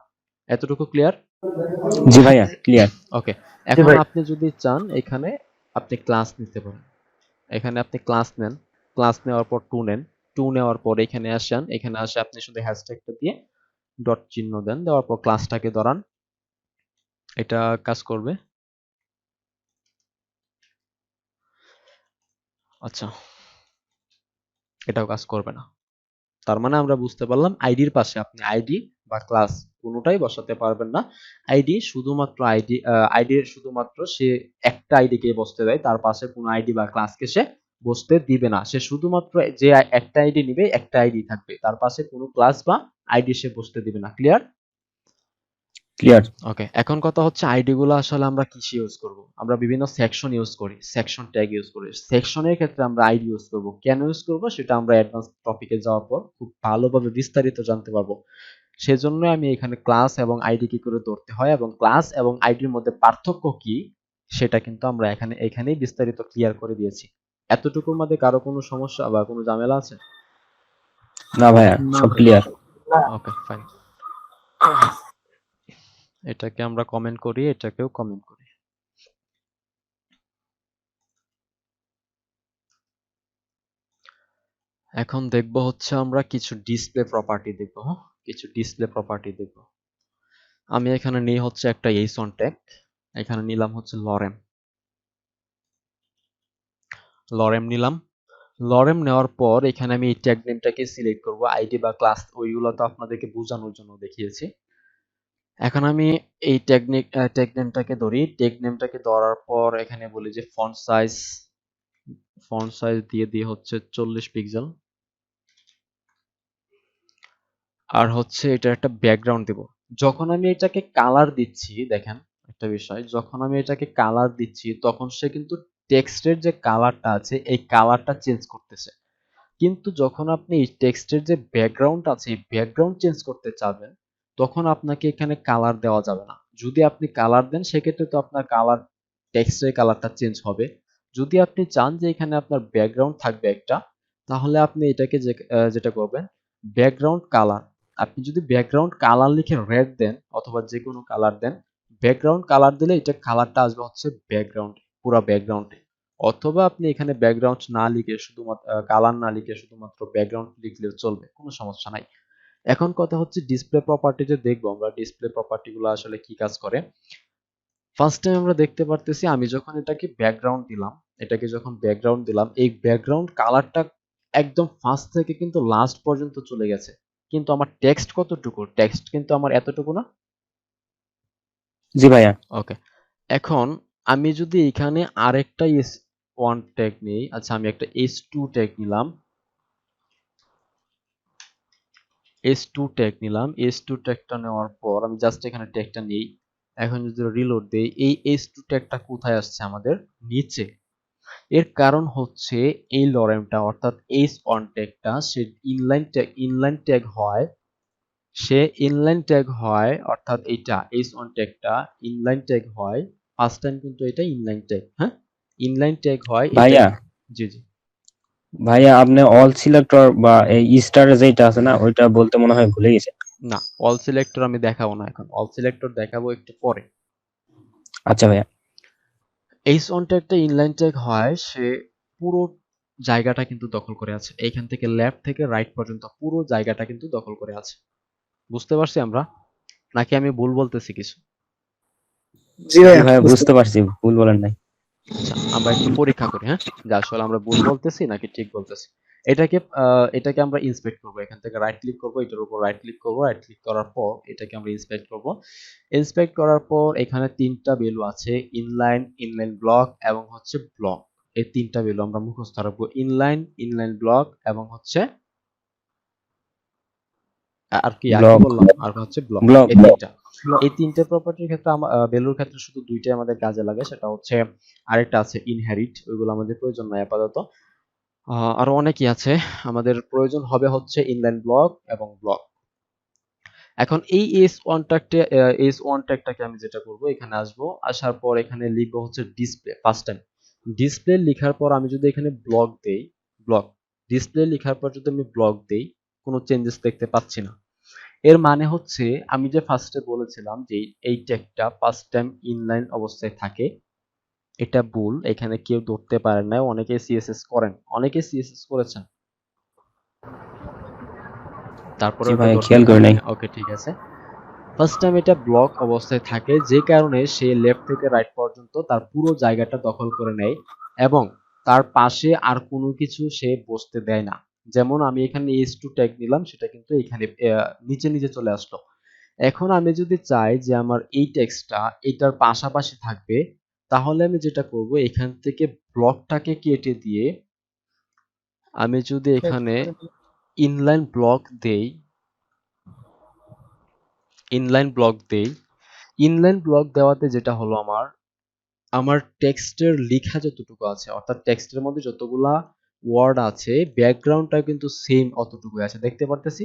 এতটুকু ক্লিয়ার? জি ভাইয়া, ক্লিয়ার। ওকে, এখন ভাই। আপনি যদি চান এখানে আপনি ক্লাস নিতে পারেন, এখানে আপনি ক্লাস নেন, ক্লাস নেওয়ার পর 2 নেন, 2 নেওয়ার পর এখানে আসেন, এখানে আসে আপনি শুধু হ্যাশট্যাগটা দিয়ে ডট চিহ্ন দেন, দেওয়ার পর ক্লাসটাকে ধরান, এটা কাজ করবে। আচ্ছা, এটাও কাজ করবে না। তার মানে আমরা বুঝতে পারলাম আইডির পাশে আপনি আইডি বা ক্লাস কোনোটাই বসাতে পারবেন না। আইডি শুধুমাত্র আইডির শুধুমাত্র সে একটা আইডিকে বসতে দেয়, তার পাশে কোনো আইডি বা ক্লাসকে সে বসতে দিবে না। সে শুধুমাত্র যে একটা আইডি নিবে, একটা আইডি থাকবে, তার পাশে কোনো ক্লাস বা আইডি সে বসতে দিবে না। ক্লিয়ার? ক্লিয়ার। ওকে, এখন কথা হচ্ছে আইডি গুলো আসলে আমরা কিসে ইউজ করব? আমরা বিভিন্ন সেকশন ইউজ করি, সেকশন ট্যাগ ইউজ করি। সেকশনের ক্ষেত্রে আমরা আইডি ইউজ করব। কেন ইউজ করব সেটা আমরা অ্যাডভান্স টপিকে যাওয়ার পর খুব ভালোভাবে বিস্তারিত জানতে পারবো। সেজন্য আমি এখানে ক্লাস এবং আইডি কি করে ধরতে হয় এবং ক্লাস এবং আইডির মধ্যে পার্থক্য কি সেটা কিন্তু আমরা এখানেই বিস্তারিত ক্লিয়ার করে দিয়েছি। এতটুকুর মধ্যে কারো কোনো সমস্যা বা কোনো ঝামেলা আছে? না ভাইয়া, না সব ভাই। ক্লিয়ার। ওকে, ফাইন। এটাকে আমরা কমেন্ট করি, এটাকেও কমেন্ট করি। এখন দেখব হচ্ছে আমরা কিছু ডিসপ্লে প্রপার্টি দেখব। হ্যাঁ, কিছু ডিসপ্লে প্রপার্টি দেখব। আমি এখানে নিই হচ্ছে একটা এইসন ট্যাগ, এখানে নিলাম হচ্ছে লরেম। লরেম নিলাম। লরেম নেওয়ার পর এখানে আমি এই ট্যাগ নেমটাকে সিলেক্ট করব। আইডি বা ক্লাস ওইগুলো তো আপনাদেরকে বোঝানোর জন্য দেখিয়েছি। এখন আমি এই ট্যাগ নেমটাকে ধরি। ট্যাগ নেমটাকে ধরার পর এখানে বলি যে ফন্ট সাইজ দিয়ে দিয়ে হচ্ছে 40 পিক্সেল। আর হচ্ছে এটা একটা ব্যাকগ্রাউন্ড দেব। যখন আমি এটাকে কালার দিচ্ছি, দেখেন একটা বিষয়, যখন আমি এটাকে কালার দিচ্ছি তখন সে কিন্তু টেক্সটের যে কালারটা আছে এই কালারটা চেঞ্জ করতেছে। কিন্তু যখন আপনি এই টেক্সটের যে ব্যাকগ্রাউন্ড আছে এই ব্যাকগ্রাউন্ড চেঞ্জ করতে চাবেন তখন আপনাকে এখানে কালার দেওয়া যাবে না। যদি আপনি কালার দেন সেক্ষেত্রে তো আপনার টেক্সটের কালারটা চেঞ্জ হবে। যদি আপনি চান যে এখানে আপনার ব্যাকগ্রাউন্ড থাকবে একটা, তাহলে আপনি এটাকে যেটা করবেন ব্যাকগ্রাউন্ড কালার। আপনি যদি ব্যাকগ্রাউন্ড কালার লিখে রেড দেন অথবা যে কোনো কালার দেন, ব্যাকগ্রাউন্ড কালার দিলে এটা কালারটা আসবে হচ্ছে ব্যাকগ্রাউন্ড, পুরো ব্যাকগ্রাউন্ডে। অথবা আপনি এখানে ব্যাকগ্রাউন্ড না লিখে শুধুমাত্র কালার না লিখে শুধুমাত্র ব্যাকগ্রাউন্ড লিখলেও চলবে, কোনো সমস্যা নাই। এখন কথা হচ্ছে ডিসপ্লে প্রপার্টিতে দেখবো আমরা ডিসপ্লে প্রপার্টি গুলো আসলে কি কাজ করে। ফার্স্ট টাইম আমরা দেখতে পারতেছি আমি যখন এটাকে যখন ব্যাকগ্রাউন্ড দিলাম এই ব্যাকগ্রাউন্ড কালারটা একদম ফার্স্ট থেকে কিন্তু লাস্ট পর্যন্ত চলে গেছে। কিন্তু আমার টেক্সট কতটুকু? টেক্সট কিন্তু আমার এতটুকু না। জি ভাইয়া। ওকে, এখন আমি যদি এখানে আরেকটা S1 ট্যাগ নেই, আচ্ছা আমি একটা S2 ট্যাগ নিলাম, S2 ট্যাগ নিলাম। S2 ট্যাগটা নেওয়ার পর আমি জাস্ট এখানে ট্যাগটা নেই। এখন যদি রিলোড দেই এই S2 ট্যাগটা কোথায় আসছে? আমাদের নিচে। এর কারণ হচ্ছে এই লরেমটা অর্থাৎ S1 ট্যাগটা সে ইনলাইন ট্যাগ হয়। সে ইনলাইন ট্যাগ হয় অর্থাৎ এটা S1 ট্যাগটা ইনলাইন ট্যাগ হয়। ফার্স্ট টাইম কিন্তু এটা ইনলাইন ট্যাগ, হ্যাঁ ইনলাইন ট্যাগ হয় এটা। ভাইয়া, জি জি। ভাইয়া আপনি অল সিলেক্টর বা এই স্টার যেটা আছে না ওইটা বলতে মনে হয় ভুলে গেছেন। না, অল সিলেক্টর আমি দেখাবো না এখন, অল সিলেক্টর দেখাবো একটু পরে। আচ্ছা ভাইয়া। S1 ট্যাগটা ইনলাইন ট্যাগ হয়, সে পুরো জায়গাটা কিন্তু দখল করে আছে। এইখান থেকে লেফট থেকে রাইট পর্যন্ত পুরো জায়গাটা কিন্তু দখল করে আছে। বুঝতে পারছি আমরা, নাকি আমি ভুল বলতেছি কিছু? জি জি ভাইয়া ভাইয়া, বুঝতে পারছি, ভুল বলেন নাই। আচ্ছা, আমরা একটু পরীক্ষা করি, হ্যাঁ, যে আসলে আমরা ভুল বলতেছি নাকি ঠিক বলতেছি। এটাকে আমরা ইন্সপেক্ট করব। এখান থেকে রাইট ক্লিক করব, এটার উপর রাইট ক্লিক করব। রাইট ক্লিক করার পর এটাকে আমরা ইন্সপেক্ট করব। ইন্সপেক্ট করার পর এখানে তিনটা ভ্যালু আছে, ইনলাইন ব্লক এবং হচ্ছে ব্লক। এই তিনটা ভ্যালু আমরা মুখস্থ রাখবো, ইনলাইন ব্লক এবং হচ্ছে আর কি ব্লক। বললাম, আর হচ্ছে ব্লক। ব্লক। এই তিনটা, এই তিনটে প্রপার্টির ক্ষেত্রে ভ্যালুর ক্ষেত্রে শুধু দুইটাই আমাদের কাজে লাগে, সেটা হচ্ছে আরেকটা আছে ইনহেরিট, ওইগুলো আমাদের প্রয়োজন নাই আপাতত। আরো অনেকই আছে, আমাদের প্রয়োজন হবে হচ্ছে ইনলাইন ব্লক এবং ব্লক। এখন এই এস ওয়ান ট্যাগটাকে আমি যেটা করব, এখানে আসবো, আসার পর এখানে লিখবো হচ্ছে ডিসপ্লে। ফার্স্ট টাইম ডিসপ্লে লেখার পর আমি যদি এখানে ব্লক দেই, ব্লক ডিসপ্লে লেখার পর যদি আমি ব্লক দেই কোনো চেঞ্জেস দেখতে পাচ্ছি না। এর মানে হচ্ছে আমি যে ফার্স্টে বলেছিলাম যে এই ট্যাগটা ফার্স্ট টাইম ইনলাইন অবস্থায় থাকে, এটা ভুল। এখানে কেউ ধরতে পারে না, অনেকে সিএসএস করেন, অনেকে সিএসএস করেছেন, তারপরে জি ওটা ভাইয়া, ধরতে খেয়াল করে পারে নাই। না। ওকে, ঠিক আছে। ফার্স্ট টাইম এটা ব্লক অবস্থায় থাকে, যে কারণে সে লেফট থেকে রাইট পর্যন্ত তার পুরো জায়গাটা দখল করে নেয় এবং তার পাশে আর কোনো কিছু সে বসতে দেয় না। যেমন আমি এখানে S2 ট্যাগ নিলাম, সেটা কিন্তু এখানে নিচে নিচে চলে আসলো। এখন আমি যদি চাই যে আমার এই টেক্সটটা এটার পাশাপাশি থাকবে, তাহলে আমি যেটা করব এখান থেকে ব্লকটাকে কেটে দিয়ে আমি যদি এখানে ইনলাইন ব্লক দেই, ইনলাইন ব্লক দেওয়াতে যেটা হলো আমার টেক্সটের লেখা যতটুকু আছে, অর্থাৎ টেক্সটের মধ্যে যতগুলা ওয়ার্ড আছে, ব্যাকগ্রাউন্ডটা কিন্তু সেম অতটুকুই আছে, দেখতে পারতেছি।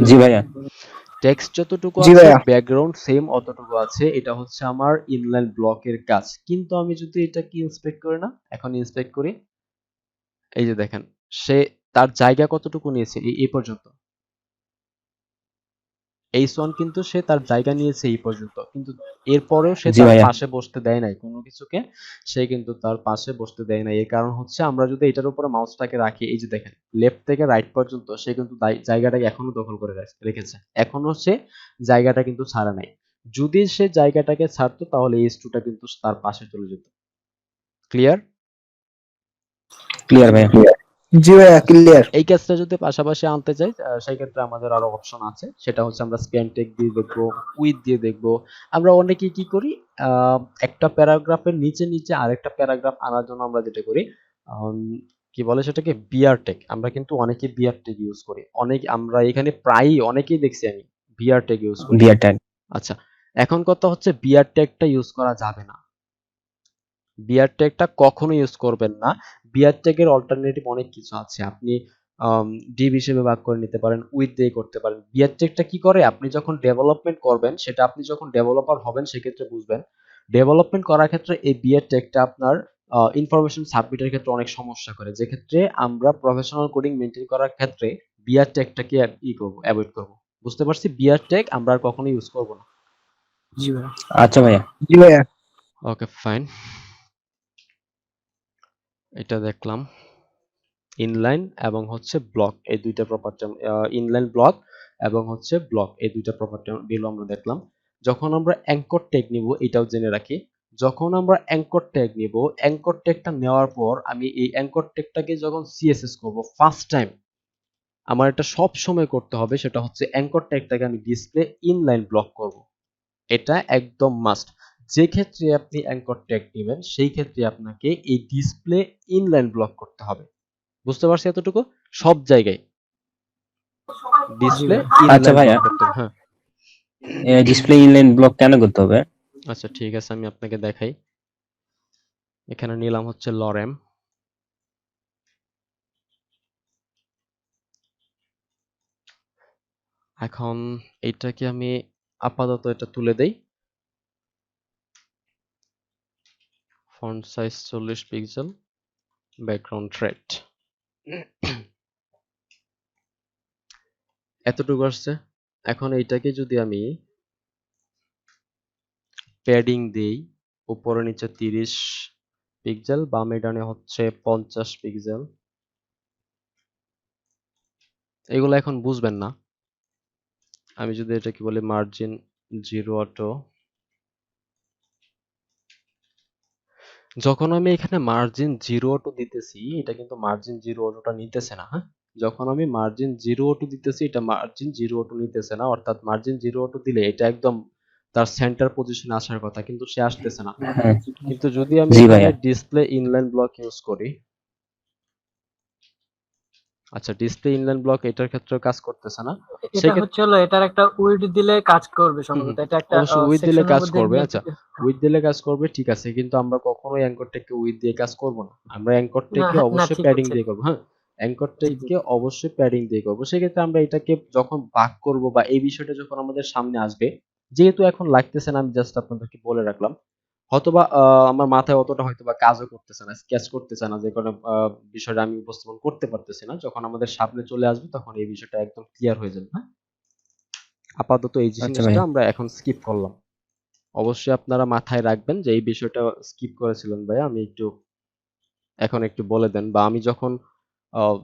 জি ভাইয়া। টেক্সট যতটুকু জি আছে, ভাইয়া। ব্যাকগ্রাউন্ড সেম অতটুকু আছে। এটা হচ্ছে আমার ইনলাইন ব্লকের কাজ। কিন্তু আমি যদি এটাকে ইন্সপেক্ট করি না, এখন ইন্সপেক্ট করি, এই যে দেখেন, সে তার জায়গা কতটুকু নিয়েছে, এই পর্যন্ত। H1 কিন্তু সে তার জায়গা নিয়েছে এই পর্যন্ত, কিন্তু এরপরেও সে জি তার ভাইয়া। পাশে বসতে দেয় নাই কোনো কিছুকে, সে কিন্তু তার পাশে বসতে দেয় নাই। এর কারণ হচ্ছে আমরা যদি এটার উপরে মাউসটাকে রাখি, এই যে দেখেন লেফট থেকে রাইট পর্যন্ত সে কিন্তু জায়গাটাকে এখনো দখল করে রেখেছে, এখনো সে জায়গাটা কিন্তু ছাড়া নাই। যদি সে জায়গাটাকে ছাড়তো তাহলে H2টা কিন্তু তার পাশে চলে যেত। ক্লিয়ার? ক্লিয়ার ভাইয়া। জি ভাইয়া, ক্লিয়ার। এই কাজটা যদি পাশাপাশি আনতে চাই, সেই ক্ষেত্রে আমাদের আরো অপশন আছে। সেটা হচ্ছে আমরা স্প্যান টেক দিয়ে দেখবো, উইথ দিয়ে দেখবো। আমরা অনেকেই কি করি, একটা প্যারাগ্রাফের নিচে নিচে আরেকটা প্যারাগ্রাফ আনার জন্য আমরা যেটা করি, আম, কি বলে সেটাকে, বিআর টেক। আমরা কিন্তু অনেকেই বিআর টেক ইউজ করি, আমরা এখানে প্রায়ই অনেকেই দেখছি আমি বিআর টেক ইউজ করি। বিয়ার টাইম। আচ্ছা, এখন কথা হচ্ছে বিআর টেকটা ইউজ করা যাবে না। বিআর ট্যাগটা কখনো ইউজ করবেন না। বিআর ট্যাগের অল্টারনেটিভ অনেক কিছু আছে। আপনি ডিভ হিসেবে ভাগ করে নিতে পারেন, উইথ দিয়ে করতে পারেন। বিআর ট্যাগটা কি করে, আপনি যখন ডেভেলপমেন্ট করবেন, সেটা আপনি যখন ডেভেলপার হবেন সেক্ষেত্রে বুঝবেন। ডেভেলপমেন্ট করার ক্ষেত্রে এই বিআর ট্যাগটা আপনার ইনফরমেশন সাবমিটের ক্ষেত্রে অনেক সমস্যা করে, যে ক্ষেত্রে আমরা প্রফেশনাল কোডিং মেইনটেইন করার ক্ষেত্রে বিআর ট্যাগটাকে অ্যাভয়েড করব। বুঝতে পারছি, বিআর ট্যাগ আমরা আর কখনো ইউজ করব না। জি ভাই। আচ্ছা ভাইয়া। জি ভাইয়া। ওকে, ফাইন। এটা দেখলাম ইনলাইন এবং হচ্ছে ব্লক, এই দুইটা প্রপার্টি, ইনলাইন ব্লক এবং হচ্ছে ব্লক, এই দুইটা প্রপার্টি দিল আমরা দেখলাম। যখন আমরা অ্যাঙ্কর ট্যাগ নিব, এটাও জেনে রাখি, যখন আমরা অ্যাঙ্কর ট্যাগ নিব, অ্যাঙ্কর ট্যাগটা নেওয়ার পর আমি এই অ্যাঙ্কর ট্যাগটাকে যখন সিএসএস করব ফার্স্ট টাইম, আমার এটা সব সময় করতে হবে, সেটা হচ্ছে অ্যাঙ্কর ট্যাগটাকে আমি ডিসপ্লে ইনলাইন ব্লক করব। এটা একদম মাস্ট। যে ক্ষেত্রে আপনি অ্যাঙ্কর ট্যাগ নেবেন সেই ক্ষেত্রে আপনাকে এই ডিসপ্লে ইনলাইন ব্লক করতে হবে। বুঝতে পারছি এতটুকু? সব জায়গায় ডিসপ্লে আচ্ছা ইনলাইন ভাইয়া। ব্লক করতে হবে। হ্যাঁ, ডিসপ্লে ইনলাইন ব্লক কেন করতে হবে? আচ্ছা ঠিক আছে, আমি আপনাকে দেখাই। এখানে নিলাম হচ্ছে লরেম। এখন এইটাকে আমি আপাতত এটা তুলে দেই। Font size 40 pixel, background red. এতটুকু আসছে। এখন এইটাকে যদি আমি প্যাডিং দেই, উপরে নিচে 30 পিক্সেল, বামে ডানে হচ্ছে 50 পিক্সেল, এগুলো এখন বুঝবেন না। আমি যদি এটা কি বলি, মার্জিন 0 অটো, যখন আমি এখানে মার্জিন 0 অটো দিতেছি, এটা কিন্তু মার্জিন 0 অটোটা নিতেছে না। হ্যাঁ, যখন আমি মার্জিন 0 অটো দিতেছি, এটা মার্জিন 0 অটো নিতেছে না, অর্থাৎ মার্জিন 0 অটো দিলে এটা একদম তার সেন্টার পজিশনে আসার কথা, কিন্তু সে আসতেছে না। হ্যাঁ। কিন্তু যদি আমি জি এখানে ভাইয়া। ডিসপ্লে ইনলাইন ব্লক ইউজ করি, আচ্ছা ডিসপ্লে ইনলাইন ব্লক এটার ক্ষেত্রে কাজ করতেছে না, এটা সেক্ষেত্রে হচ্ছে হলো এটার একটা উইড দিলে কাজ করবে সম্ভবত। এটা একটা অবশ্যই উইথ দিলে সেকশনের কাজ মধ্যে করবে। নিয়ে আচ্ছা, উইথ দিলে কাজ করবে, ঠিক আছে, কিন্তু আমরা কখনোই অ্যাঙ্কর টেককে উইথ দিয়ে কাজ করব না। আমরা অ্যাঙ্কর না, টেককে না অবশ্যই ঠিক প্যাডিং আছে। দিয়ে করব। হ্যাঁ, অ্যাঙ্কর জি, জি। টেককে অবশ্যই প্যাডিং দিয়ে করব। সেক্ষেত্রে আমরা এটাকে যখন ভাগ করব বা এই বিষয়টা যখন আমাদের সামনে আসবে, যেহেতু এখন লাগতেছে না, আমি জাস্ট আপনাদেরকে বলে রাখলাম, হয়তোবা আমার মাথায় অতটা হয়তোবা কাজও করতেছে না, স্কেচ করতেছে না, যে কারণে বিষয়টা আমি উপস্থাপন করতে পারতেছি না। যখন আমাদের সামনে চলে আসবে তখন এই বিষয়টা একদম ক্লিয়ার হয়ে যাবে। হ্যাঁ, আপাতত এই আচ্ছা জিনিসটা ভাইয়া। আমরা এখন স্কিপ করলাম। অবশ্যই আপনারা মাথায় রাখবেন যে এই বিষয়টা স্কিপ করেছিলেন ভাইয়া, আমি এখন একটু বলে দেন। বা আমি যখন আহ,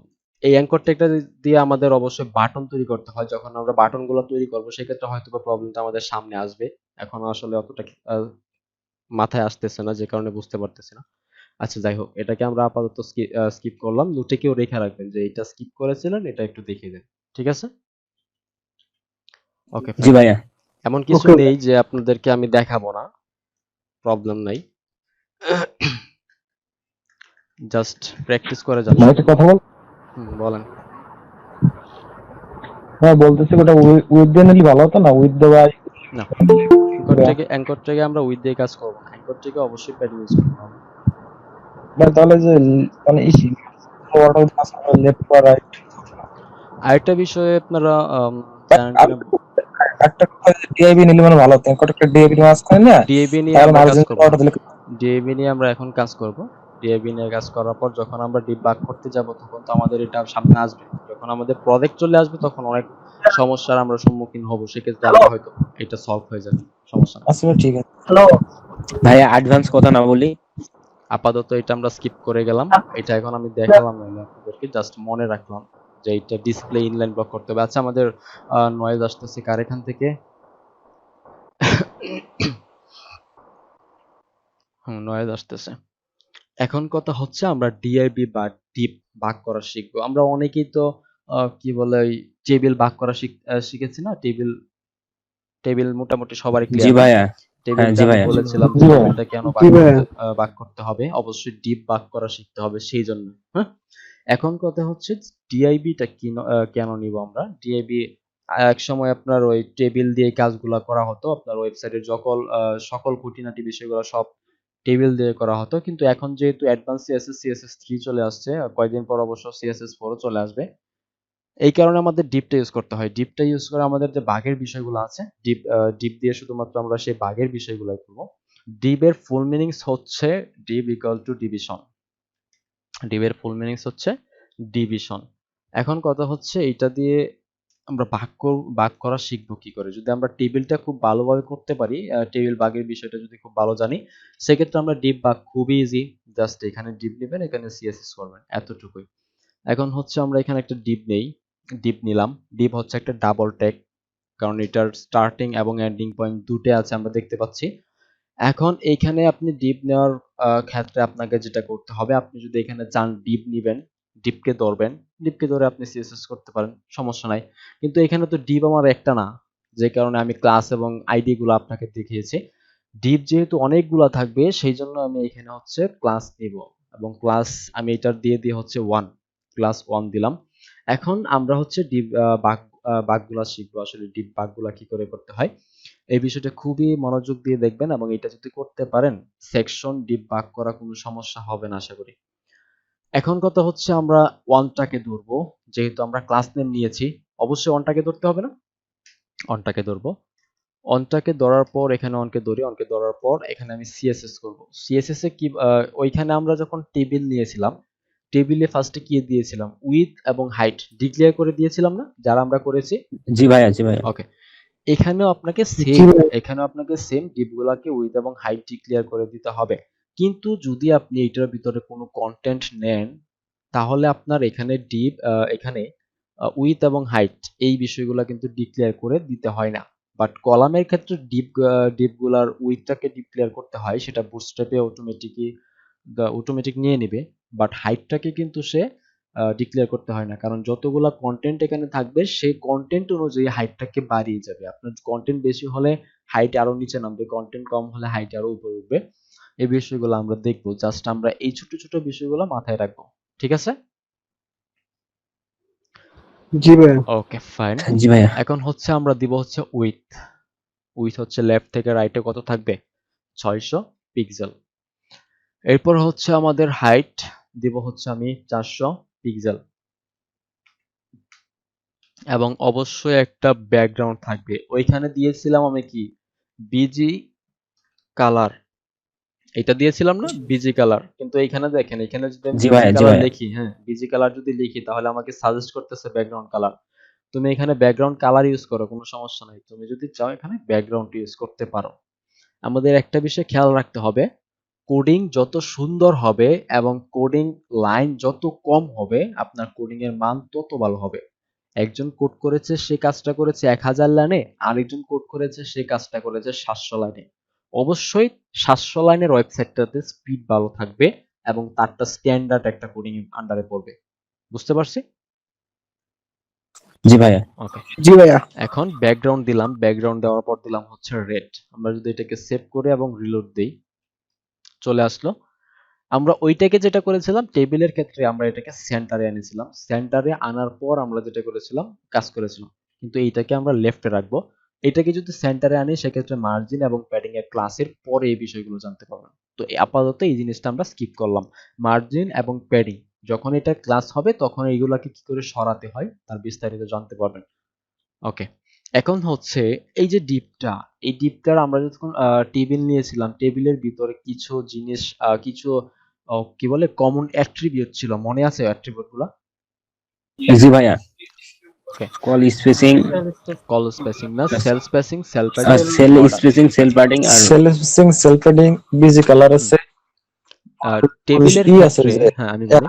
এই অ্যাঙ্কর ট্যাগটা দিয়ে আমাদের অবশ্যই বাটন তৈরি করতে হয়, যখন আমরা বাটনগুলো তৈরি করবো সেক্ষেত্রে হয়তো বা প্রবলেমটা আমাদের সামনে আসবে। এখন আসলে অতটা মাথায় আসতেছে না, যে কারণে বুঝতে পারতেছি না। আচ্ছা যাই হোক, এটাকে আমরা আপাতত স্কিপ করলাম। নোটে কেউ রেখে রাখবেন যে এটা স্কিপ করেছিলেন, এটা একটু দেখিয়ে দেন, ঠিক আছে? ওকে, জি ফাইন। ভাইয়া। এমন কিছু ওকে। নেই যে আপনাদেরকে আমি দেখাবো না, প্রবলেম নাই, জাস্ট প্র্যাকটিস করে যান ভাই শুধু। একটা কথা বল। বলেন। হ্যাঁ বলতেছি, ওটা উইথ দিয়ে নিলে ভালো হতো না? উইথ দেওয়া না, অ্যাঙ্কর থেকে আমরা উইথ দিয়ে কাজ করব না। অ্যাঙ্কর থেকে অবশ্যই প্যাড ইউজ করতে হবে। ভাই তাহলে যে মানে ইসি লেফট বা রাইট আরেকটা বিষয়ে আপনারা জানেন কিনা, একটা ডিআইবি নিলে মানে ভালো হতো একটা ডিআইবি মাস করে না ডিএবি নিয়ে তাহলে আমরা কাজ মার্জিন করব। অর্ডার দিলে ডিএবি নিয়ে আমরা এখন কাজ করব। ডিএবি নিয়ে কাজ করার পর যখন আমরা ডিপ বাগ করতে যাব তখন তো আমাদের এটা সামনে আসবে। যখন আমাদের প্রজেক্ট চলে আসবে তখন অনেক সমস্যার আমরা সম্মুখীন হব। সেক্ষেত্রে আমরা হয়তো এটা সলভ হয়ে যাবে, সমস্যা না। আচ্ছা ঠিক আছে। হ্যালো, ভাইয়া অ্যাডভান্স কথা না বলি। আপাতত এটা আমরা স্কিপ করে গেলাম। এটা এখন আমি দেখালাম না আপনাদেরকে, জাস্ট মনে রাখলাম যে এটা ডিসপ্লে ইনলাইন ব্লক করতে হবে। আচ্ছা, আমাদের নয়েজ আসতেছে কার এখান থেকে? নয়েজ আসতেছে। এখন কথা হচ্ছে আমরা ডিআইবি বা ডিপ ভাগ করা শিখবো। আমরা অনেকেই তো কি বলে ওই টেবিল ভাগ করা শিখেছি না? টেবিল মোটামুটি সবারই জি ক্লিয়ার না? ভাইয়া, হ্যাঁ টেবিলটা জি আমি ভাইয়া। বলেছিলাম জি যে ভাইয়া। টেবিলটা কেন জি ভাইয়া। ভাগ করতে হবে, অবশ্যই ডিপ ভাগ করা শিখতে হবে সেই জন্য। হ্যাঁ, এখন কথা হচ্ছে ডিআইবিটা কেন নিব আমরা? ডিআইবি এক সময় আপনার ওই টেবিল দিয়ে কাজগুলা করা হতো, আপনার ওয়েবসাইটের সকল খুঁটিনাটি বিষয়গুলো সব টেবিল দিয়ে করা হতো। কিন্তু এখন যেহেতু অ্যাডভান্স CSS 3 চলে আসছে, কয়েকদিন পর অবশ্য CSS 4 ও চলে আসবে, এই কারণে আমাদের ডিপটা ইউজ করতে হয়। ডিপটা ইউজ করে আমাদের যে বাগের বিষয়গুলো আছে, ডিপ দিয়ে শুধুমাত্র আমরা সেই বাগের বিষয়গুলো করব। ডিপের ফুল মিনিংস হচ্ছে ডিপ ইকুয়াল টু ডিভিশন। ডিপের ফুল মিনিংস হচ্ছে ডিভিশন। এখন কথা হচ্ছে এটা দিয়ে আমরা ভাগ করা শিখবো কি করে। যদি আমরা টেবিলটা খুব ভালোভাবে করতে পারি, টেবিল ভাগের বিষয়টা যদি খুব ভালো জানি, সেক্ষেত্রে আমরা ডিপ ভাগ খুবই ইজি। জাস্ট এখানে ডিপ নেবেন, এখানে সিএসএস করবেন, এতটুকুই। এখন হচ্ছে আমরা এখানে একটা ডিপ নিলাম। ডিপ হচ্ছে একটা ডাবল ট্যাগ, কারণ এটার স্টার্টিং এবং এন্ডিং পয়েন্ট দুটো আছে আমরা দেখতে পাচ্ছি। এখন এইখানে আপনি ডিপ নেওয়ার ক্ষেত্রে আপনাকে যেটা করতে হবে, আপনি যদি এখানে চান ডিপ নিবেন, ডিপকে ধরবেন, ডিপকে ধরে আপনি সিএসএস করতে পারেন, সমস্যা নাই। কিন্তু এখানে তো ডিপ আমার একটা না, যে কারণে আমি ক্লাস এবং আইডি গুলো আপনাকে দেখিয়েছি। ডিপ যেহেতু অনেকগুলা থাকবে সেই জন্য আমি এখানে হচ্ছে ক্লাস নিব, এবং ক্লাস আমি এটার দিয়ে হচ্ছে 1, ক্লাস 1 দিলাম। এখন আমরা হচ্ছে ডিপ বাগগুলা শিখবো, আসলে ডিপ বাগগুলা কি করে করতে হয়। এই বিষয়টা খুবই মনোযোগ দিয়ে দেখবেন, এবং এটা যদি করতে পারেন সেকশন ডিপ ভাগ করা কোনো সমস্যা হবে না আশা করি। এখন কথা হচ্ছে আমরা ওয়ানটাকে ধরবো, যেহেতু আমরা ক্লাস নেম নিয়েছি অবশ্যই ওয়ানটাকে ধরতে হবে না? ওয়ানটাকে ধরবো। অনটাকে ধরার পর এখানে অনকে ধরি, অনকে ধরার পর এখানে আমি সিএসএস করব। সিএসএস এ কি ওইখানে আমরা যখন টেবিল নিয়েছিলাম, টেবিলে ফার্স্টে কি দিয়েছিলাম? উইথ এবং হাইট ডিক্লেয়ার করে দিয়েছিলাম না, যারা আমরা করেছি? জি ভাইয়া, জি ভাইয়া। ওকে, এখানেও আপনাকে সেম ডিপগুলোকে উইথ এবং হাইট ডিক্লেয়ার করে দিতে হবে। কিন্তু যদি আপনি এটার ভিতরে কোনো কন্টেন্ট নেন, তাহলে আপনার এখানে এখানে উইথ এবং হাইট এই বিষয়গুলো কিন্তু ডিক্লেয়ার করে দিতে হয় না। বাট কলামের ক্ষেত্রে ডিপগুলার উইথটাকে ডিক্লেয়ার করতে হয়, সেটা বুটস্ট্র্যাপে অটোমেটিক নিয়ে নেবে। বাট হাইটটাকে কিন্তু সে ডিক্লেয়ার করতে হয় না, কারণ যতগুলা কন্টেন্ট এখানে থাকবে সেই কন্টেন্ট অনুযায়ী হাইটটাকে বাড়িয়ে যাবে। আপনার কন্টেন্ট বেশি হলে হাইট আরো নিচে নামবে, কন্টেন্ট কম হলে হাইট আরো উপরে উঠবে। এই বিষয়গুলো আমরা দেখবো, জাস্ট আমরা এই ছোট ছোট বিষয়গুলো মাথায় রাখবো, ঠিক আছে? জি ভাইয়া। ওকে, ফাইন। জি ভাইয়া। এখন হচ্ছে আমরা দিব হচ্ছে উইথ হচ্ছে লেফট থেকে রাইটে কত থাকবে? 600 পিক্সেল। এরপর হচ্ছে আমাদের হাইট দিব হচ্ছে আমি 400 পিক্সেল, এবং অবশ্যই একটা ব্যাকগ্রাউন্ড থাকবে। ওইখানে দিয়েছিলাম আমি কি? বিজি কালার, এটা দিয়েছিলাম না? Busy colour. কিন্তু এইখানে দেখেন, এখানে যদি আমি জি বিজি ভাইয়া, জি কালার ভাইয়া। লিখি, হ্যাঁ বিজি কালার যদি লিখি, তাহলে আমাকে সাজেস্ট করতেছে ব্যাকগ্রাউন্ড কালার। তুমি এখানে ব্যাকগ্রাউন্ড কালার ইউজ করো, কোনো সমস্যা নাই। তুমি যদি চাও এখানে ব্যাকগ্রাউন্ড ইউজ করতে পারো। আমাদের একটা বিষয় খেয়াল রাখতে হবে, কোডিং যত সুন্দর হবে এবং কোডিং লাইন যত কম হবে, আপনার কোডিং এর মান তত ভালো হবে। একজন কোড করেছে, সে কাজটা করেছে 1000 লাইনে, আরেকজন কোড করেছে সে কাজটা করেছে 700 লাইনে। অবশ্যই 700 লাইনের ওয়েবসাইটটাতে স্পিড ভালো থাকবে এবং তারটা স্ট্যান্ডার্ড একটা কোডিং আন্ডারে পড়বে। বুঝতে পারছি? জি ভাইয়া। ওকে, জি ভাইয়া। এখন ব্যাকগ্রাউন্ড দিলাম, ব্যাকগ্রাউন্ড দেওয়ার পর দিলাম হচ্ছে রেড। আমরা যদি এটাকে সেভ করে এবং রিলোড দেই, চলে আসলো। আমরা ওইটাকে যেটা করেছিলাম টেবিলের ক্ষেত্রে, আমরা এটাকে সেন্টারে এনেছিলাম। সেন্টারে আনার পর আমরা যেটা করেছিলাম, কাজ করেছিলাম। কিন্তু এইটাকে আমরা লেফটে রাখবো। এটাকে যদি সেন্টারে আনি সেক্ষেত্রে মার্জিন এবং প্যাডিং এর ক্লাসের পরে এই বিষয়গুলো জানতে পারবেন। তো আপাতত এই জিনিসটা আমরা স্কিপ করলাম। মার্জিন এবং প্যাডিং যখন এটা ক্লাস হবে তখন এইগুলাকে কি করে সরাতে হয় তার বিস্তারিত জানতে পারবেন। ওকে, এখন হচ্ছে এই যে ডিপটা, এই ডিপটার আমরা যখন টেবিল নিয়েছিলাম, টেবিলের ভিতরে কিছু জিনিস কিছু কি বলে কমন অ্যাট্রিবিউট ছিল, মনে আছে অ্যাট্রিবিউট গুলা? জি ভাইয়া, okay, call spacing, call spacing না, সেল স্পেসিং, সেল আর padding, cell border. Spacing, cell padding আর cell spacing, cell padding, BG colour আছে, টেবিলের ই আছে ক্ষেত্রে যে হ্যাঁ আমি বলি।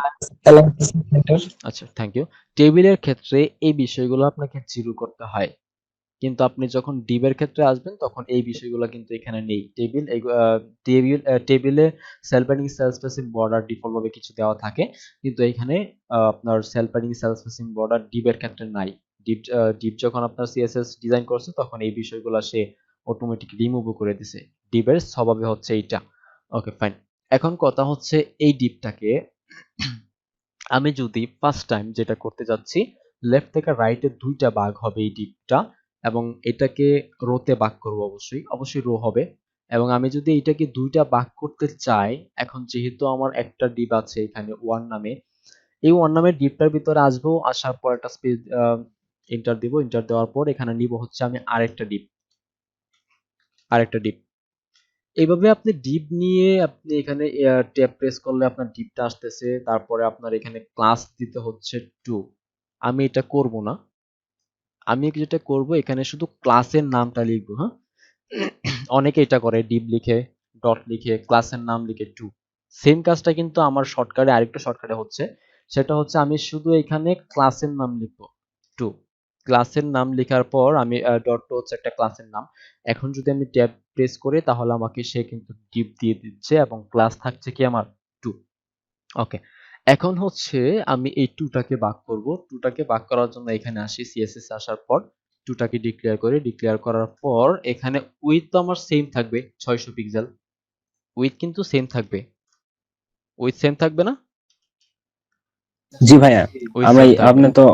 এলাইনমেন্ট। আচ্ছা, থ্যাংক ইউ। টেবিলের ক্ষেত্রে এই বিষয়গুলো আপনাকে জিরো করতে হয়, কিন্তু আপনি যখন ডিবের ক্ষেত্রে আসবেন তখন এই বিষয়গুলো কিন্তু এখানে নেই। টেবিলে cell padding, cell spacing, border default ভাবে কিছু দেওয়া থাকে, কিন্তু এখানে আপনার cell padding, cell spacing, border ডিবের ক্ষেত্রে নাই। ডিপ যখন আপনার সিএসএস ডিজাইন করছে তখন এই বিষয়গুলো সে অটোমেটিক রিমুভ করে দিছে। ডিবের স্বভাবে হচ্ছে এইটা। Okay fine. এখন কথা হচ্ছে এই ডিপটাকে আমি যদি ফার্স্ট টাইম যেটা করতে যাচ্ছি, লেফট থেকে রাইটে দুইটা ভাগ হবে এই ডিপটা, এবং এটাকে রোতে ভাগ করব, অবশ্যই রো হবে। এবং আমি যদি এটাকে দুইটা ভাগ করতে চাই, এখন যেহেতু আমার একটা ডিপ আছে এখানে ওয়ান নামে, এই ওয়ান নামের ডিপটার ভিতরে আসবো, আসার পর একটা স্পেস এন্টার দিব, এন্টার দেওয়ার পর এখানে নিব হচ্ছে আমি আরেকটা ডিপ। এইভাবে আপনি ডিপ নিয়ে আপনি এখানে ট্যাব প্রেস করলে আপনার ডিপটা আসতেছে, তারপরে আপনার এখানে ক্লাস দিতে হচ্ছে 2। আমি এটা করব না, আমি যেটা করব এখানে শুধু ক্লাসের নামটা লিখবো। হ্যাঁ, অনেকে এটা করে, ডিপ লিখে ডট লিখে ক্লাসের নাম লিখে 2। সেম কাজটা কিন্তু আমার শর্টকাটে আরেকটা শর্টকাটে হচ্ছে, সেটা হচ্ছে আমি শুধু এখানে ক্লাসের নাম লিখবো 2। ক্লাসের নাম লেখার পর আমি ডট টু হচ্ছে একটা ক্লাসের নাম। এখন যদি আমি ট্যাব প্রেস করি তাহলে আমাকে সে কিন্তু ডিপ দিয়ে দিচ্ছে এবং ক্লাস থাকছে কি আমার 2। ওকে, এখন হচ্ছে আমি এই 2টাকে ভাগ করব। 2টাকে ভাগ করার জন্য এখানে আসি, সিএসএস আসার পর 2টাকে ডিক্লেয়ার করি। ডিক্লেয়ার করার পর এখানে উইথ তো আমার সেম থাকবে 600 পিক্সেল, উইথ কিন্তু সেম থাকবে, উইথ সেম থাকবে না? জি ভাইয়া, উইথ আমি সেম থাকবে। আপনি তো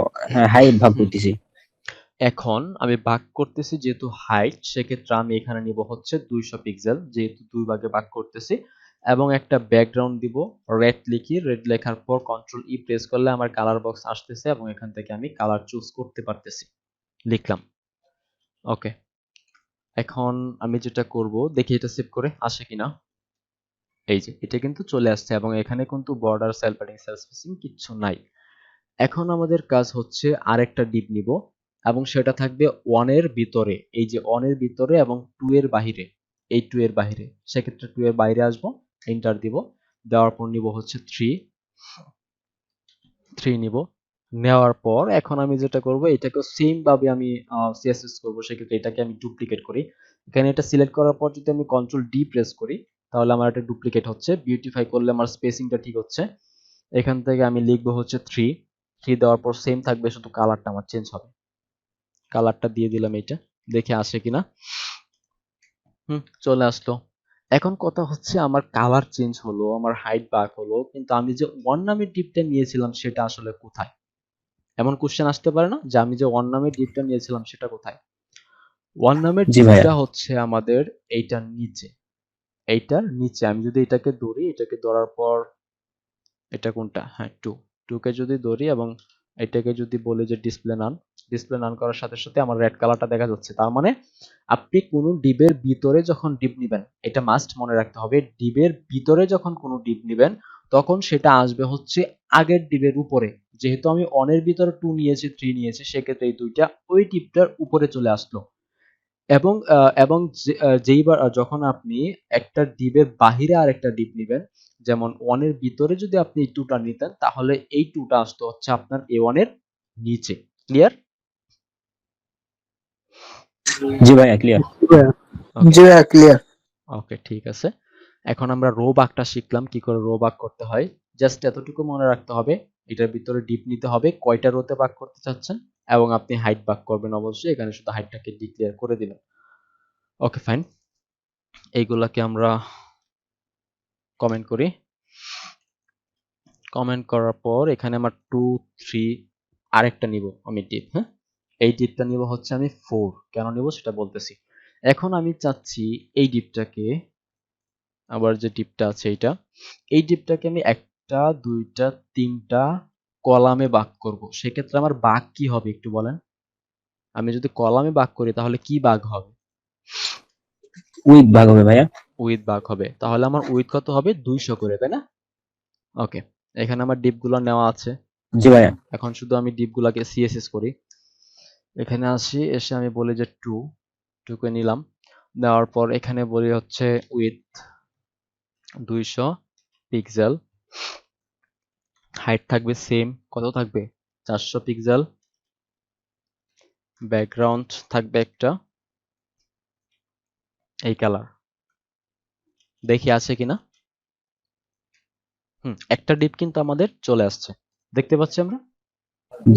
হাইট ভাগ হুম। করতেছি। এখন আমি ভাগ করতেছি যেহেতু হাইট, সেক্ষেত্রে আমি এখানে নিব হচ্ছে 200 পিক্সেল, যেহেতু দুই ভাগে ভাগ করতেছি, এবং একটা ব্যাকগ্রাউন্ড দিব, রেড লিখি। রেড লেখার পর কন্ট্রোল ই প্রেস করলে আমার কালার বক্স আসতেছে এবং এখান থেকে আমি কালার চুজ করতে পারতেছি। লিখলাম। ওকে, এখন আমি যেটা করব দেখি এটা সেভ করে আসে কিনা। এই যে এটা কিন্তু চলে আসছে এবং এখানে কিন্তু border, sell padding, cell spacing কিচ্ছু নাই। এখন আমাদের কাজ হচ্ছে আরেকটা ডিপ নিব এবং সেটা থাকবে 1 এর ভিতরে, এই যে 1 এর ভিতরে এবং 2 এর বাহিরে, এই 2 এর বাহিরে। সেক্ষেত্রে 2 এর বাইরে আসবো, এন্টার দিব, দেওয়ার পর নিব হচ্ছে 3 নিব। নেওয়ার পর এখন আমি যেটা করব এটাকে সেম ভাবে আমি সিএসএস করব, সেক্ষেত্রে এটাকে আমি ডুপ্লিকেট করি। এখানে এটা সিলেক্ট করার পর যদি আমি কন্ট্রোল ডি প্রেস করি তাহলে আমার এটা ডুপ্লিকেট হচ্ছে, বিউটিফাই করলে আমার স্পেসিংটা ঠিক হচ্ছে। এখান থেকে আমি লিখবো হচ্ছে 3 দেওয়ার পর সেম থাকবে, শুধু কালারটা আমার চেঞ্জ হবে। কালারটা দিয়ে দিলাম, এইটা দেখে আসে কিনা। চলে আসলো। এখন কথা হচ্ছে আমার কালার চেঞ্জ হলো, আমার হাইট বাড় হলো, কিন্তু আমি যে ওয়ান নামের ডিপটা নিয়েছিলাম সেটা আসলে কোথায়? এমন কোশ্চেন আসতে পারে না যে আমি যে ওয়ান নামের ডিপটা নিয়েছিলাম সেটা কোথায়? ওয়ান নামের জি ভাইয়া, ডিপটা হচ্ছে আমাদের এইটার নিচে, এইটার নিচে। আমি যদি এটাকে ধরি, এটাকে ধরার পর এটা কোনটা? হ্যাঁ, 2 কে যদি ধরি এবং এটাকে যদি বলি যে ডিসপ্লে নান করার সাথে সাথে আমার রেড কালারটা দেখা যাচ্ছে। তার মানে আপনি কোনো ডিবের ভিতরে যখন ডিপ নিবেন, এটা মাস্ট মনে রাখতে হবে, ডিবের ভিতরে যখন কোনো ডিপ নিবেন তখন সেটা আসবে হচ্ছে আগের ডিবের উপরে। যেহেতু আমি অনের ভিতরে 2 নিয়েছি, 3 নিয়েছি, সেক্ষেত্রে এই দুইটা ওই ডিপটার উপরে চলে আসলো। এবং যেইবার যখন আপনি একটা ডিপের বাহিরে আরেকটা ডিপ নিবেন, যেমন 1 এর ভিতরে যদি আপনি এই 2টা নিতেন তাহলে এই 2টা আসতো হচ্ছে আপনার A1 এর নিচে। ক্লিয়ার? জি ভাইয়া ক্লিয়ার। ওকে, জি ভাইয়া ক্লিয়ার। ওকে ঠিক আছে। এখন আমরা রো বাগটা শিখলাম, কি করে রো বাগ করতে হয়। জাস্ট এতটুকু মনে রাখতে হবে, এটার ভিতরে ডিপ নিতে হবে, কয়টা রোতে বাগ করতে চাচ্ছেন, এবং আপনি হাইট বাগ করবেন অবশ্যই, এখানে শুধু হাইটটাকে ডিক্লেয়ার করে দিবেন। ওকে ফাইন, এইগুলাকে আমরা কমেন্ট করি। কমেন্ট করার পর এখানে আমার 2 3 আরেকটা নিব আমি ডিপ। হ্যাঁ, এই ডিপটা নিব হচ্ছে আমি 4, কেন নিব সেটা বলতেছি। এখন আমি চাচ্ছি এই ডিপটাকে, আবার যে ডিপটা আছে এই ডিপটাকে আমি 1টা 2টা 3টা কলামে ভাগ করব। সেক্ষেত্রে আমার ভাগ কি হবে একটু বলেন? আমি যদি কলামে ভাগ করি তাহলে কি ভাগ হবে? উইথ ভাগ হবে ভাইয়া। উইথ ভাগ হবে। তাহলে আমার উইথ কত হবে? 200 করে, তাই না? ওকে, এখানে আমার ডিপগুলো নেওয়া আছে। জি ভাইয়া। এখন শুধু আমি ডিপগুলোকে সিএসএস করি। এখানে আসি, এসে আমি বলি যে 2 কে নিলাম। নেওয়ার পর এখানে বলি হচ্ছে উইথ 200 পিক্সেল, হাইট থাকবে সেম, কত থাকবে? 400 পিক্সেল। ব্যাকগ্রাউন্ড থাকবে একটা, এই কালার। দেখি আছে কিনা। একটা ডিপ কিন্তু আমাদের চলে আসছে, দেখতে পাচ্ছি আমরা।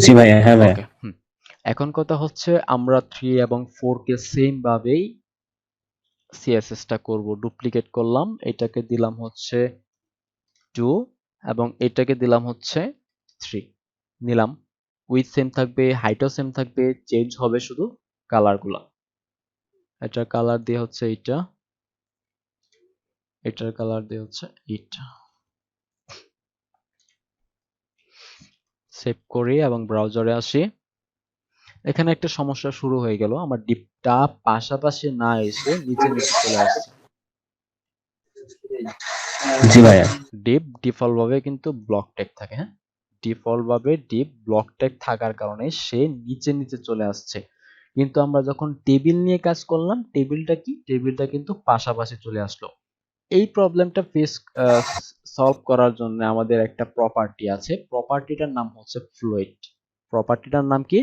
জি ভাইয়া, হ্যাঁ ভাইয়া। ওকে, এখন কথা হচ্ছে আমরা 3 এবং 4 কে সেম ভাবেই সিএসএস টা করব। ডুপ্লিকেট করলাম, এটাকে দিলাম হচ্ছে 2 এবং এটাকে দিলাম হচ্ছে 3 নিলাম। উইথ সেম থাকবে, হাইটও সেম থাকবে, চেঞ্জ হবে শুধু কালারগুলো। এটার কালার দিয়ে হচ্ছে এইটা, এটার কালার দিয়ে হচ্ছে এইটা। সেভ করি এবং ব্রাউজারে আসি। এখানে একটা সমস্যা শুরু হয়ে গেল, আমার ডিপটা পাশাপাশি না এসে নিচে নিচে চলে আসছে। জি ভাইয়া। ডিপ ডিফল্ট ভাবে কিন্তু ব্লক ট্যাগ থাকে, হ্যাঁ, ডিফল্ট ভাবে ডিপ ব্লক ট্যাগ থাকার কারণে সে নিচে নিচে চলে আসছে। কিন্তু আমরা যখন টেবিল নিয়ে কাজ করলাম, টেবিলটা কি, টেবিলটা কিন্তু পাশাপাশি চলে আসলো। এই প্রবলেমটা সলভ করার জন্য আমাদের একটা প্রপার্টি আছে, প্রপার্টিটার নাম হচ্ছে ফ্লোট। প্রপার্টিটার নাম কি?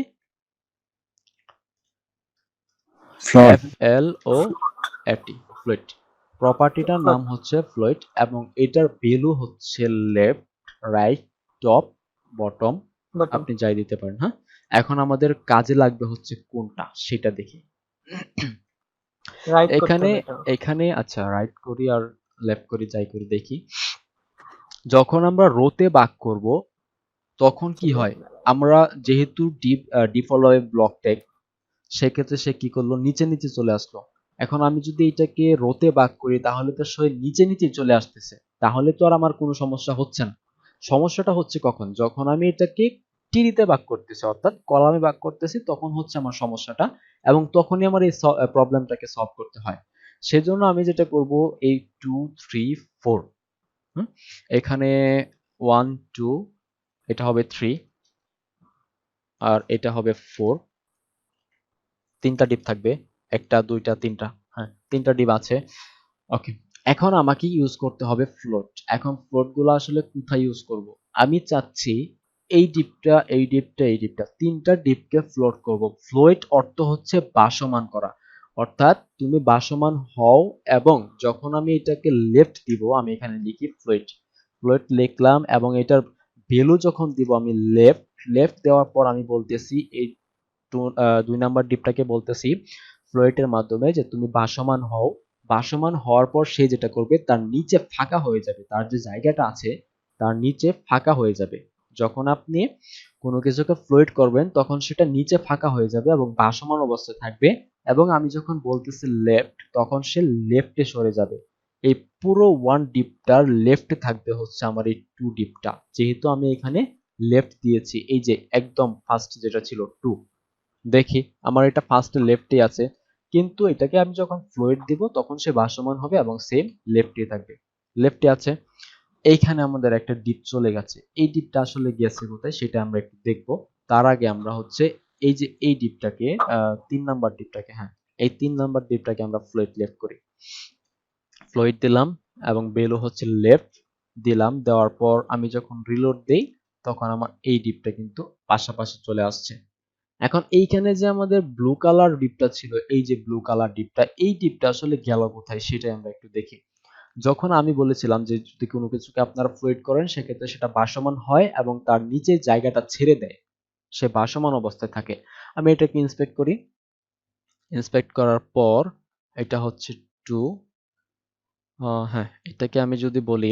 ফ্লোট। FLOAT, float. প্রপার্টিটার নাম হচ্ছে ফ্লোট এবং এটার ভ্যালু হচ্ছে left, right, top, bottom, bottom. আপনি যাই দিতে পারেন। হ্যাঁ, এখন আমাদের কাজে লাগবে হচ্ছে কোনটা সেটা দেখি। রাইট করতে এখানে হবে এটা। এখানে আচ্ছা, রাইট করি আর লেফট করি, যাই করি দেখি। যখন আমরা রোতে ভাগ করব তখন কি হয়, আমরা যেহেতু ডিফল্ট ব্লক ট্যাগ, সেক্ষেত্রে সে কি করলো, নিচে নিচে চলে আসলো। এখন আমি যদি এটাকে রোতে ভাগ করি তাহলে তো সে নিচে নিচে চলে আসতেছে, তাহলে তো আর আমার কোনো সমস্যা হচ্ছে না। সমস্যাটা হচ্ছে কখন, যখন আমি এটাকে টিরিতে ভাগ করতেছি অর্থাৎ কলামে ভাগ করতেছি, তখন হচ্ছে আমার সমস্যাটা, এবং তখনই আমার এই প্রবলেমটাকে সলভ করতে হয়। সেজন্য আমি যেটা করব, এই 2 3 4, এখানে 1 2, এটা হবে 3 আর এটা হবে 4, 3টা ডিপ থাকবে, 1টা 2টা 3টা, হ্যাঁ 3টা ডিপ আছে। ওকে, এখন আমাকে ইউজ করতে হবে ফ্লোট। এখন ফ্লোট গুলো আসলে কোথায় ইউজ করব? আমি চাচ্ছি এই ডিপটা এই ডিপটা এই ডিপটা 3টা ডিপকে ফ্লোট করব। ফ্লোট অর্থ হচ্ছে ভাসমান করা, অর্থাৎ তুমি ভাসমান হও, এবং যখন আমি এটাকে লেফট দিব, আমি এখানে লিখি ফ্লোট, ফ্লোট লিখলাম এবং এটার ভ্যালু যখন দিব আমি লেফট, লেফট দেওয়ার পর আমি বলতেছি এই 2 নাম্বার ডিপটাকে বলতেছি ফ্লোটের মাধ্যমে যে তুমি ভাসমান হও। ভাসমান হওয়ার পর সে যেটা করবে, তার নিচে ফাঁকা হয়ে যাবে, তার যে জায়গাটা আছে তার নিচে ফাঁকা হয়ে যাবে। যখন আপনি কোনো কিছুকে ফ্লোট করবেন তখন সেটা নিচে ফাঁকা হয়ে যাবে এবং ভাসমান অবস্থায় থাকবে, এবং আমি যখন বলতেছি লেফট তখন সে লেফটে সরে যাবে। এই পুরো 1 ডিপটার লেফটে থাকবে হচ্ছে আমার এই 2 ডিপটা, যেহেতু আমি এখানে লেফট দিয়েছি। এই যে একদম ফার্স্ট যেটা ছিল 2, দেখি আমার এটা ফার্স্ট লেফটে আছে, কিন্তু এটাকে আমি যখন ফ্লোট দিব তখন সে ভাসমান হবে এবং সেম লেফটে থাকবে। লেফটে আছে, এইখানে আমাদের একটা ডিপ চলে গেছে। এই ডিপটা আসলে গেছে কোথায় সেটা আমরা একটু দেখব। তার আগে আমরা হচ্ছে এই যে এই ডিপটাকে 3 নাম্বার ডিপটাকে, হ্যাঁ এই 3 নাম্বার ডিপটাকে আমরা ফ্লোট লেফট করি। ফ্লোট দিলাম এবং বেলো হচ্ছে লেফট দিলাম, দেওয়ার পর আমি যখন রিলোড দেই তখন আমার এই ডিপটা কিন্তু পাশাপাশি চলে আসছে। এখন এইখানে যে আমাদের ব্লু কালার ডিপটা ছিল, এই যে ব্লু কালার ডিপটা, এই ডিপটা আসলে গেল কোথায় সেটাই আমরা একটু দেখি। যখন আমি বলেছিলাম যে যদি কোনো কিছুকে আপনারা ফ্লুইড করেন সেক্ষেত্রে সেটা ভাসমান হয় এবং তার নিচে জায়গাটা ছেড়ে দেয়, সে ভাসমান অবস্থায় থাকে। আমি এটাকে ইন্সপেক্ট করি, ইন্সপেক্ট করার পর এটা হচ্ছে 2, হ্যাঁ এটাকে আমি যদি বলি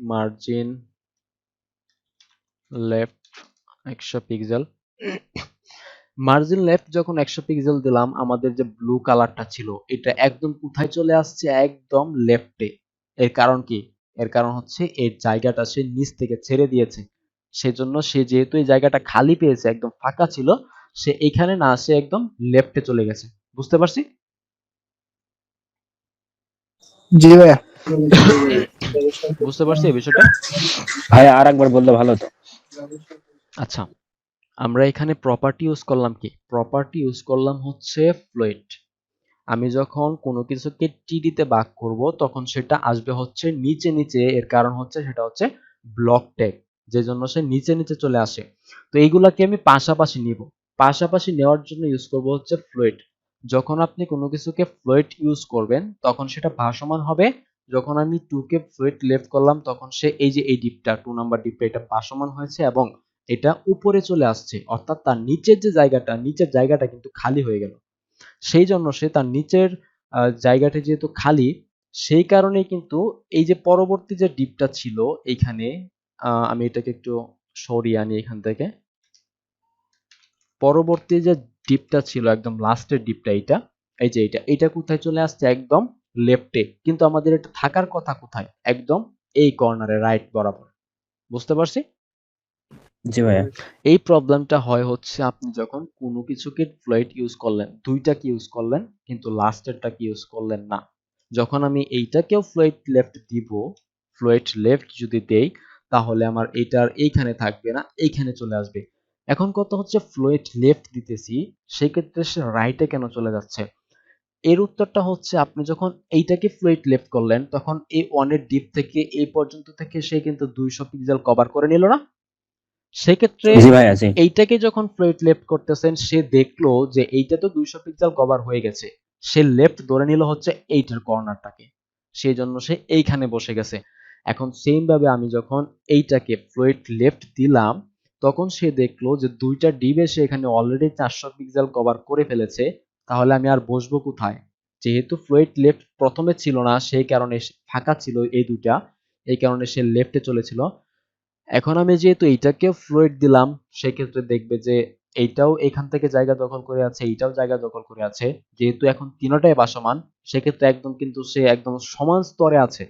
margin left 100 pixel, margin left যখন 100 পিক্সেল দিলাম, আমাদের যে ব্লু কালারটা ছিল এটা একদম কোথায় চলে আসছে, একদম লেফটে। এর কারণ কি? এর কারণ হচ্ছে এর জায়গাটা সে নিচ থেকে ছেড়ে দিয়েছে। সেজন্য সে যেহেতু এই জায়গাটা খালি পেয়েছে, একদম ফাঁকা ছিল, সে এখানে না আসে একদম লেফটে চলে গেছে। বুঝতে পারছি? জি ভাইয়া। বুঝতে পারছি এই বিষয়টা? ভাইয়া আরেকবার বললে ভালো হতো। আচ্ছা, আমরা এখানে প্রপার্টি ইউজ করলাম কি? প্রপার্টি ইউজ করলাম হচ্ছে ফ্লুইড। আমি যখন কোনো কিছুকে টিডি তে ভাগ করব তখন সেটা আসবে হচ্ছে নিচে নিচে। এর কারণ হচ্ছে সেটা হচ্ছে ব্লক ট্যাগ, যে জন্য সে নিচে নিচে চলে আসে। তো এইগুলাকে আমি পাশাপাশি নিব। পাশাপাশি নেওয়ার জন্য ইউজ করব হচ্ছে ফ্লুইড। যখন আপনি কোনো কিছুকে ফ্লুইড ইউজ করবেন তখন সেটা ভাসমান হবে। যখন আমি 2 কে ফ্লুইড লেফট করলাম তখন সে এই যে এই ডিপটা 2 নাম্বার ডিপটা এটা ভাসমান হয়েছে এবং এটা উপরে চলে আসছে, অর্থাৎ তার নিচের যে জায়গাটা, নিচের জায়গাটা কিন্তু খালি হয়ে গেল। সেই জন্য সে তার নিচের জায়গাটা যেহেতু খালি, সেই কারণেই কিন্তু এই যে পরবর্তী যে ডিপটা ছিল এইখানে, আমি এটাকে একটু সরিয়ে আনি এখান থেকে। পরবর্তী যে ডিপটা ছিল একদম লাস্টের ডিপটা, এইটা এই যে এটা কোথায় চলে আসছে, একদম লেফটে। কিন্তু আমাদের এটা থাকার কথা কোথায়? একদম এই কর্নারে, রাইট বরাবর। বুঝতে পারছি? জি ভাইয়া। এই প্রবলেমটা হয় হচ্ছে আপনি যখন কোনো কিছুকে ফ্লুইড ইউজ করলেন, দুইটাকে ইউজ করলেন কিন্তু লাস্টেরটাকে ইউজ করলেন না। যখন আমি এইটাকেও ফ্লুইড লেফট দিব, ফ্লুইড লেফট যদি দেই তাহলে আমার এইটার এইখানে থাকবে না, এইখানে চলে আসবে। এখন কথা হচ্ছে ফ্লুইড লেফট দিতেছি, সেক্ষেত্রে সে রাইটে কেন চলে যাচ্ছে? এর উত্তরটা হচ্ছে আপনি যখন এইটাকে ফ্লুইড লেফট করলেন তখন এই ওয়ানের ডিপ থেকে এই পর্যন্ত থেকে সে কিন্তু 200 পিক্সেল কভার করে নিল না? সেক্ষেত্রে জি ভাইয়া, জি। এইটাকে যখন ফ্লুইড লেফট করতেছেন সে দেখলো যে এইটা তো 200 পিক্সেল কভার হয়ে গেছে, সে লেফট ধরে নিল হচ্ছে এইটার কর্নারটাকে, সেই জন্য সে এইখানে বসে গেছে। এখন সেম ভাবে আমি যখন এইটাকে ফ্লুইড লেফট দিলাম তখন সে দেখলো যে দুইটা ডিবে সে এখানে অলরেডি 400 পিক্সেল কভার করে ফেলেছে, তাহলে আমি আর বসবো কোথায়? যেহেতু ফ্লুইড লেফট প্রথমে ছিল না সেই কারণে ফাঁকা ছিল এই দুইটা, এই কারণে সে লেফটে চলেছিল। এখন আমি যেহেতু এইটাকে ফ্লুইড দিলাম সেক্ষেত্রে দেখবে যে এইটাও এখান থেকে জায়গা দখল করে আছে, এইটাও জায়গা দখল করে আছে। যেহেতু এখন তিনটাই ভাসমান সেক্ষেত্রে একদম কিন্তু সে একদম সমান স্তরে আছে।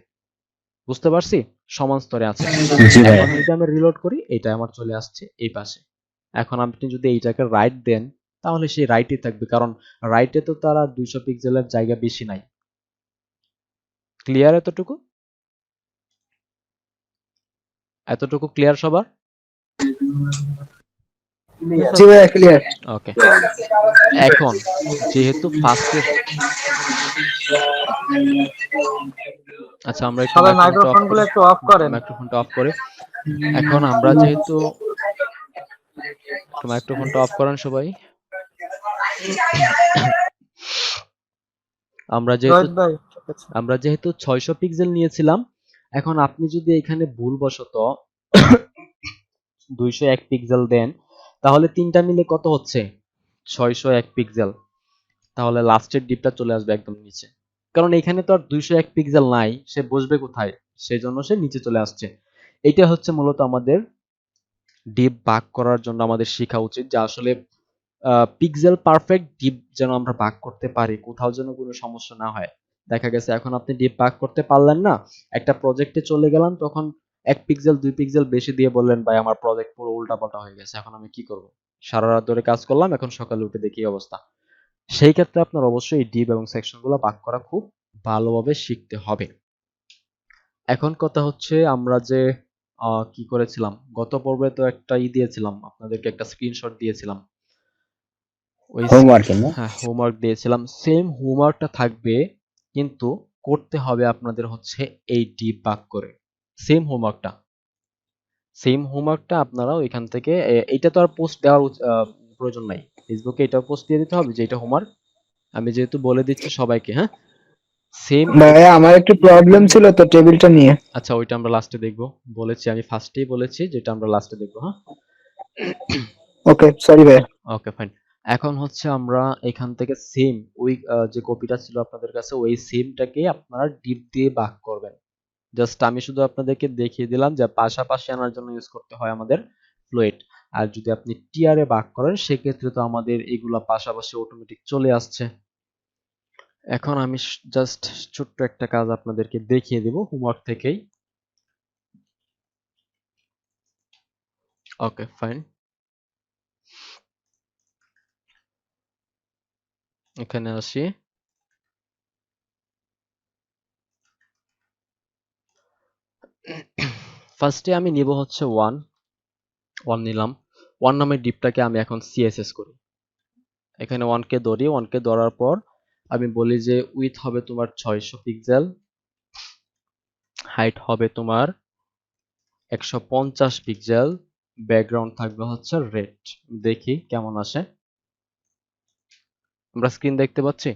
বুঝতে পারছি? সমান স্তরে আছে। জি ভাইয়া। এখন যদি আমি রিলোড করি এটা আমার চলে আসছে এই পাশে। এখন আপনি যদি এইটাকে রাইট দেন তাহলে সেই রাইটে থাকবে, কারণ রাইটে তো তার আর 200 পিক্সেলের জায়গা বেশি নাই। ক্লিয়ার এতটুকু? এতটুকু ক্লিয়ার সবার? জি ভাইয়া ক্লিয়ার। ওকে। এখন যেহেতু ফার্স্টে, আচ্ছা আমরা একটু সবাই মাইক্রোফোনটা অফ মাইক্রোফোন গুলো করি। একটু অফ করেন। মাইক্রোফোনটা অফ করে। এখন আমরা যেহেতু, একটু মাইক্রোফোনটা অফ করেন সবাই। আমরা যেহেতু রোহিত ভাই ঠিক আছে। আমরা যেহেতু 600 পিক্সেল নিয়েছিলাম, এখন আপনি যদি এখানে ভুলবশত 201 পিক্সেল দেন তাহলে তিনটা মিলে কত হচ্ছে? 601 পিক্সেল। তাহলে লাস্টের ডিপটা চলে আসবে একদম নিচে, কারণ এখানে তো আর 201 পিক্সেল নাই, সে বসবে কোথায়? সেজন্য সে নিচে চলে আসছে। এটা হচ্ছে মূলত আমাদের ডিপ ভাগ করার জন্য আমাদের শেখা উচিত যে আসলে পিক্সেল পারফেক্ট ডিপ যেন আমরা ভাগ করতে পারি, কোথাও যেন কোনো সমস্যা না হয়। দেখা গেছে এখন আপনি ডিপ ভাগ করতে পারলেন না, একটা প্রজেক্টে চলে গেলাম, তখন 1 পিক্সেল 2 পিক্সেল বেশি দিয়ে বললেন ভাই আমার প্রজেক্ট পুরো উল্টাপাল্টা হয়ে গেছে, এখন আমি কি করব? সারা রাত ধরে কাজ করলাম, এখন সকালে উঠে দেখি এই অবস্থা। সেই ক্ষেত্রে আপনার অবশ্যই ডিপ এবং সেকশনগুলো ভাগ করা খুব ভালোভাবে শিখতে হবে। এখন কথা হচ্ছে আমরা যে কি করেছিলাম গত পর্বে, তো একটা দিয়েছিলাম আপনাদেরকে, একটা স্ক্রিনশট দিয়েছিলাম। ওই হোমওয়ার্ক না? হ্যাঁ, হোমওয়ার্ক দিয়েছিলাম, সেম হোমওয়ার্কটা থাকবে কিন্তু করতে হবে আপনাদের হচ্ছে এই ডিপ ভাগ করে। সেম হোমওয়ার্কটা, আপনারাও এখান থেকে এইটা তো আর পোস্ট দেওয়ার প্রয়োজন নাই, ফেসবুকে এটা পোস্ট দিয়ে দিতে হবে যে এটা হোমওয়ার্ক। আমি যেহেতু বলে দিচ্ছি সবাইকে, হ্যাঁ সেম। ভাইয়া আমার একটু প্রবলেম ছিল তো টেবিলটা নিয়ে। আচ্ছা ওইটা আমরা লাস্টে দেখবো, বলেছি আমি ফার্স্টেই বলেছি যেটা আমরা লাস্টে দেখবো, হ্যাঁ। ওকে সরি ভাইয়া। Okay fine. এখন হচ্ছে আমরা এখান থেকে সেম ওই যে কপিটা ছিল আপনাদের কাছে ওই সেমটাকে আপনারা ডিপ দিয়ে ভাগ করবেন। জাস্ট আমি শুধু আপনাদেরকে দেখিয়ে দিলাম যে পাশাপাশি আনার জন্য ইউজ করতে হয় আমাদের ফ্লুইড। আর যদি আপনি টিয়ারে ভাগ করেন সেক্ষেত্রে তো আমাদের এগুলা পাশাপাশি অটোমেটিক চলে আসছে। এখন আমি জাস্ট ছোট্ট একটা কাজ আপনাদেরকে দেখিয়ে দেব হোমওয়ার্ক থেকেই। ওকে ফাইন, এখানে আসি। ফার্স্টে আমি নিব হচ্ছে 1 নিলাম। 1 নামের ডিপটাকে আমি এখন সিএসএস করি। এখানে 1 কে ধরি, 1 কে ধরার পর আমি বলি যে উইডথ হবে তোমার 600 পিক্সেল, হাইট হবে তোমার 150 পিক্সেল, ব্যাকগ্রাউন্ড থাকবে হচ্ছে রেড। দেখি কেমন আসে। আমরা স্ক্রিন দেখতে পাচ্ছি?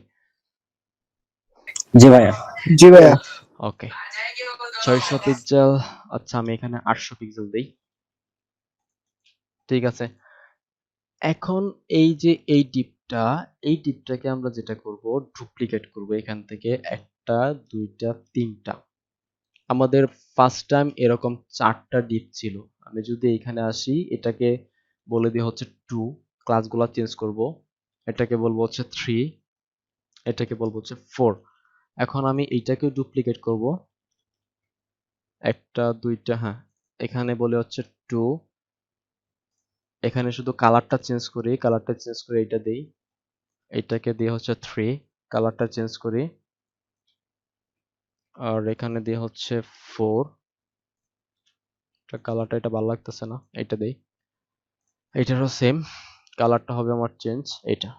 জি ভাইয়া। জি ভাইয়া। ওকে, 600 পিক্সেল। আচ্ছা আমি এখানে 800 পিক্সেল দেই। ঠিক আছে, এখন এই যে এই ডিপটাকে আমরা যেটা করব ডুপ্লিকেট করব। এখান থেকে 1টা 2টা 3টা। আমাদের ফার্স্ট টাইম এরকম 4টা ডিপ ছিল। আমি যদি এখানে আসি এটাকে বলে দিই হচ্ছে 2, ক্লাসগুলো চেঞ্জ করব। এটাকে বলবো হচ্ছে 3, এটাকে বলবো হচ্ছে 4। এখন আমি এইটাকে ডুপ্লিকেট করব। 1টা 2টা, হ্যাঁ এখানে বলে হচ্ছে 2, এখানে শুধু কালারটা চেঞ্জ করি, কালারটা চেঞ্জ করে এটা দেই, এটাকে দিয়ে হচ্ছে 3, কালারটা চেঞ্জ করি, আর এখানে দিয়ে হচ্ছে 4, কালারটা এটা ভালো লাগতেছে না, এটা দেই, এটারও সেম কালারটা হবে আমার চেঞ্জ এটা।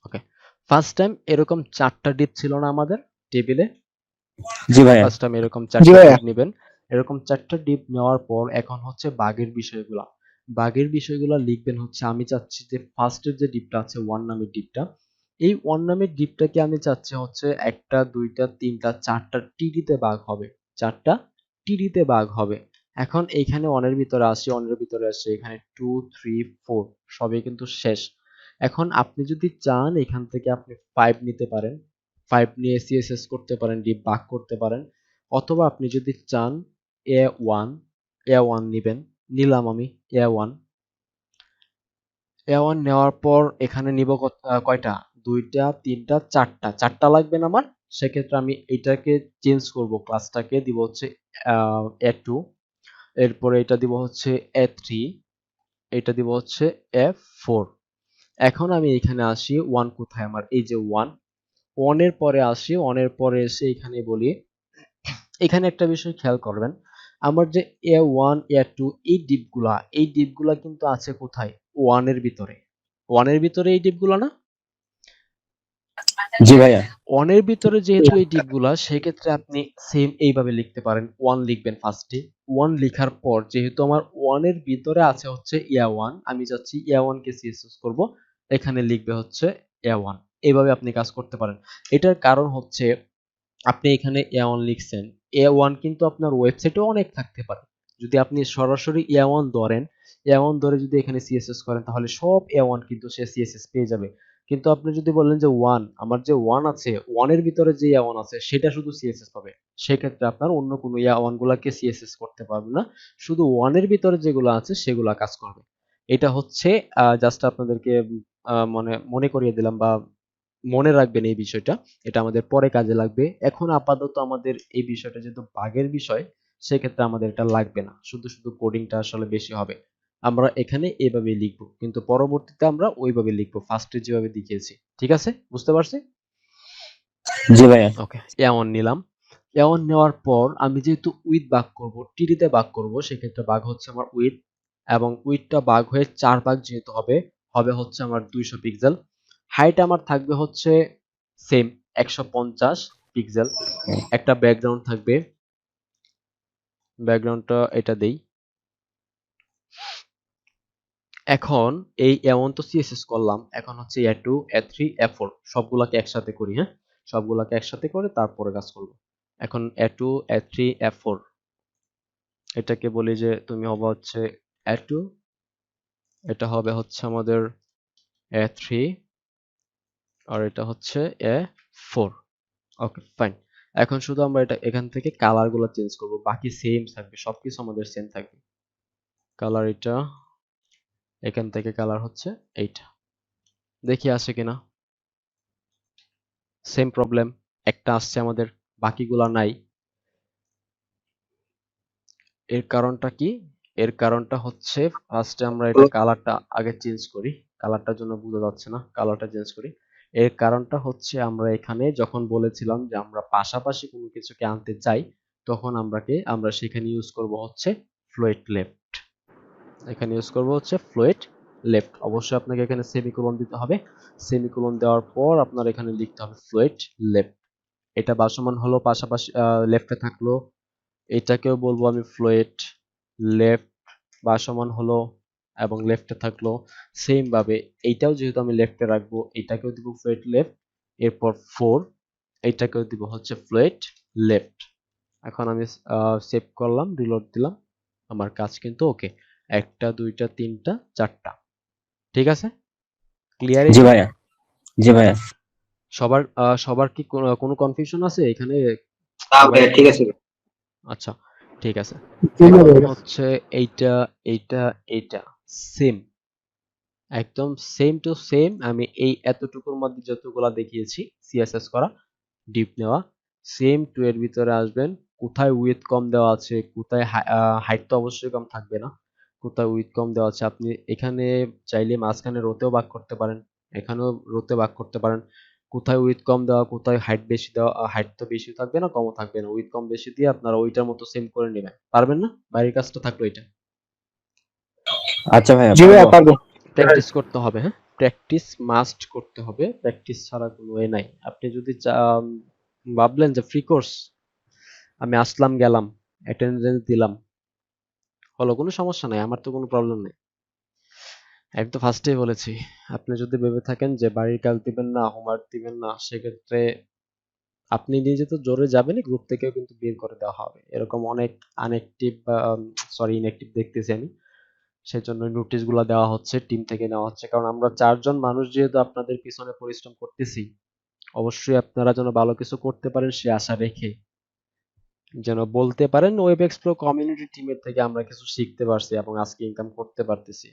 ওকে, ফার্স্ট টাইম এরকম 4টা ডিপ ছিল না আমাদের টেবিলে? জি ভাইয়া। ফার্স্ট টাইম এরকম জি 4টা ভাইয়া। ডিপ নেবেন। এরকম 4টা ডিপ নেওয়ার পর এখন হচ্ছে বাগের বিষয়গুলা। বাগের বিষয়গুলা লিখবেন হচ্ছে আমি চাচ্ছি যে ফার্স্টের যে ডিপটা আছে 1 নামের ডিপটা, এই 1 নামের ডিপটাকে আমি চাচ্ছি হচ্ছে 1টা 2টা 3টা 4টা টিডিতে ভাগ হবে। 4টা টিডিতে ভাগ হবে। এখন এইখানে 1 এর ভিতরে আসি, 1 এর ভিতরে আসি, এখানে 2 3 4 সবই কিন্তু শেষ। এখন আপনি যদি চান এখান থেকে আপনি 5 নিতে পারেন। 5 নিয়ে সিএসএস করতে পারেন, ডিপ ভাগ করতে পারেন। অথবা আপনি যদি চান A1 নিবেন। নিলাম আমি A1। A1 নেওয়ার পর এখানে নিব কয়টা? 2টা 3টা 4টা। 4টা লাগবে না আমার। সেক্ষেত্রে আমি এটাকে চেঞ্জ করব, ক্লাসটাকে দিব হচ্ছে A2, এরপরে এটা দিব হচ্ছে A3, এটা দিব হচ্ছে A4। এখন আমি এখানে আসি 1 কোথায় আমার? এই যে 1 এর পরে আসি, 1 এর পরে এসে এখানে বলি, এখানে একটা বিষয় খেয়াল করবেন, আমার যে A1 A2 এই ডিপগুলা কিন্তু আছে কোথায়? 1 এর ভিতরে। 1 এর ভিতরে এই ডিপগুলা না? জি ভাইয়া। 1 এর ভিতরে যেহেতু এই ডিপগুলা, সেক্ষেত্রে আপনি সেম এইভাবে লিখতে পারেন। 1 লিখবেন ফার্স্টে। 1 লিখার পর যেহেতু আমার 1 এর ভিতরে আছে হচ্ছে A1, আমি চাচ্ছি A1 কে সিএসএস করব। এখানে লিখবে হচ্ছে A1। এভাবে আপনি কাজ করতে পারেন। এটার কারণ হচ্ছে আপনি এখানে A1 লিখছেন। A1 কিন্তু আপনার ওয়েবসাইটেও অনেক থাকতে পারে। যদি আপনি সরাসরি A1 ধরেন, A1 ধরে যদি এখানে CSS করেন তাহলে সব A1 কিন্তু সে CSS পেয়ে যাবে। কিন্তু আপনি যদি বলেন যে 1, আমার যে 1 আছে, 1 এর ভিতরে যে A1 আছে সেটা শুধু CSS পাবে। সেক্ষেত্রে আপনার অন্য কোনো A1 গুলাকে CSS করতে পারবে না। শুধু 1 এর ভিতরে যেগুলো আছে সেগুলা কাজ করবে। এটা হচ্ছে জাস্ট আপনাদেরকে মনে করিয়ে দিলাম বা মনে রাখবেন এই বিষয়টা। এটা আমাদের পরে কাজে লাগবে। এখন আপাতত আমাদের এই বিষয়টা যেহেতু বাগের বিষয়, সেক্ষেত্রে আমাদের এটা লাগবে না। শুধু কোডিংটা আসলে বেশি হবে। আমরা এখানে এভাবেই লিখবো। কিন্তু পরবর্তীতে আমরা ওইভাবে লিখবো। ফার্স্টে যেভাবে দেখিয়েছি। ঠিক আছে? বুঝতে পারছি? জি ভাইয়া। ওকে, A1 নিলাম। A1 নেওয়ার পর আমি যেহেতু উইথ ভাগ করব, টিডিতে ভাগ করব, সেক্ষেত্রে ভাগ হচ্ছে আমার উইথ, এবং উইথটা ভাগ হয়ে 4 ভাগ যেহেতু হবে, হবে হচ্ছে আমার 200 পিক্সেল। হাইট আমার থাকবে হচ্ছে সেম 150 পিক্সেল। একটা ব্যাকগ্রাউন্ড থাকবে। ব্যাকগ্রাউন্ডটা এটা দেই। এখন এই A1 তো CSS করলাম। এখন হচ্ছে A2, A3, A4 সবগুলাকে একসাথে করি, হ্যাঁ? সবগুলাকে একসাথে করে তারপরে কাজ করব। এখন A2, A3, A4 এটাকে বলি যে তুমি হবে হচ্ছে A2, এটা হবে হচ্ছে আমাদের A3, আর এটা হচ্ছে A4। Okay fine. এখন শুধু আমরা এটা এখান থেকে কালার গুলো চেঞ্জ করব, বাকি সেম থাকবে, সবকিছু আমাদের সেম থাকবে। কালার এটা, এখান থেকে কালার হচ্ছে এইটা। দেখি আসে কিনা। সেম প্রবলেম, একটা আসছে আমাদের, বাকিগুলা নাই। এর কারণটা কি? এর কারণটা হচ্ছে ফার্স্টে আমরা এটা কালারটা আগে চেঞ্জ করি। কালারটার জন্য বোঝা যাচ্ছে না, কালারটা চেঞ্জ করি। এর কারণটা হচ্ছে আমরা এখানে যখন বলেছিলাম যে আমরা পাশাপাশি কোনো কিছুকে আনতে চাই, তখন আমরা সেখানে ইউজ করব হচ্ছে ফ্লোট লেফট। এখানে ইউজ করব হচ্ছে ফ্লোট লেফট। অবশ্যই আপনাকে এখানে সেমিকোলন দিতে হবে। সেমিকোলন দেওয়ার পর আপনার এখানে লিখতে হবে ফ্লোট লেফট। এটা ভাসমান হলো পাশাপাশি লেফটে থাকলো, এটাকেও বলবো আমি ফ্লোট লেফট ভাসমান হলো এবং লেফটে থাকলো। সেম ভাবে এইটাও যেহেতু আমি লেফটে রাখবো, এটাকেও দিব ফ্লোট লেফট। এরপর 4, এইটাকেও দিব হচ্ছে ফ্লোট লেফট। এখন আমি সেভ করলাম, রিলোড দিলাম, আমার কাজ কিন্তু ওকে। 1টা 2টা 3টা 4টা, ঠিক আছে? ক্লিয়ার? জি ভাইয়া, জি ভাইয়া। সবার কি কোনো কনফিউশন আছে এখানে? না সবাই ভাইয়া ঠিক আছে। আচ্ছা, ঠিক আছে। জি এখন ভাইয়া। হচ্ছে এইটা এইটা এইটা সেম, একদম সেম টু সেম। আমি এই এতটুকুর মধ্যে যতগুলা দেখিয়েছি সিএসএস করা, ডিপ নেওয়া, সেম টু এর ভিতরে আসবেন। কোথায় উইথ কম দেওয়া আছে, কোথায় হাইট তো অবশ্যই কম থাকবে না, কোথায় উইথ কম দেওয়া আছে আপনি এখানে চাইলে মাঝখানে রোতেও ভাগ করতে পারেন, এখানেও রোতে ভাগ করতে পারেন। কোথায় উইথ কম দেওয়া, কোথায় হাইট বেশি দেওয়া, হাইট তো বেশি থাকবে না, কমও থাকবে না, উইথ কম বেশি দিয়ে আপনারা ওইটার মতো সেম করে নেবেন। পারবেন না? বাইরের কাজটা থাকলো এটা। আচ্ছা ভাইয়া, জি ভাইয়া পারবো। পারবো। প্র্যাকটিস করতে হবে, হ্যাঁ, প্র্যাকটিস মাস্ট করতে হবে। প্র্যাকটিস ছাড়া কোনো ওয়ে নাই। আপনি যদি ভাবলেন যে ফ্রি কোর্স, আমি আসলাম গেলাম অ্যাটেন্ডেন্স দিলাম, হলো, কোনো সমস্যা নাই, আমার তো কোনো প্রবলেম নেই। আমি তো ফার্স্টেই বলেছি, আপনি যদি ভেবে থাকেন যে বাড়ির কাজ দিবেন না, হোমওয়ার্ক দিবেন না, সেক্ষেত্রে আপনি নিজে তো জোরে যাবেনই, গ্রুপ থেকেও কিন্তু বের করে দেওয়া হবে। এরকম অনেক আনঅ্যাক্টিভ ইনঅ্যাক্টিভ দেখতেছি আমি, সেজন্য নোটিশ গুলা দেওয়া হচ্ছে, টিম থেকে নেওয়া হচ্ছে। কারণ আমরা 4জন মানুষ যেহেতু আপনাদের পিছনে পরিশ্রম করতেছি, অবশ্যই আপনারা যেন ভালো কিছু করতে পারেন সে আশা রেখে, যেন বলতে পারেন ওয়েব এক্সপ্লো কমিউনিটি টিমের থেকে আমরা কিছু শিখতে পারছি এবং আজকে ইনকাম করতে পারতেছি,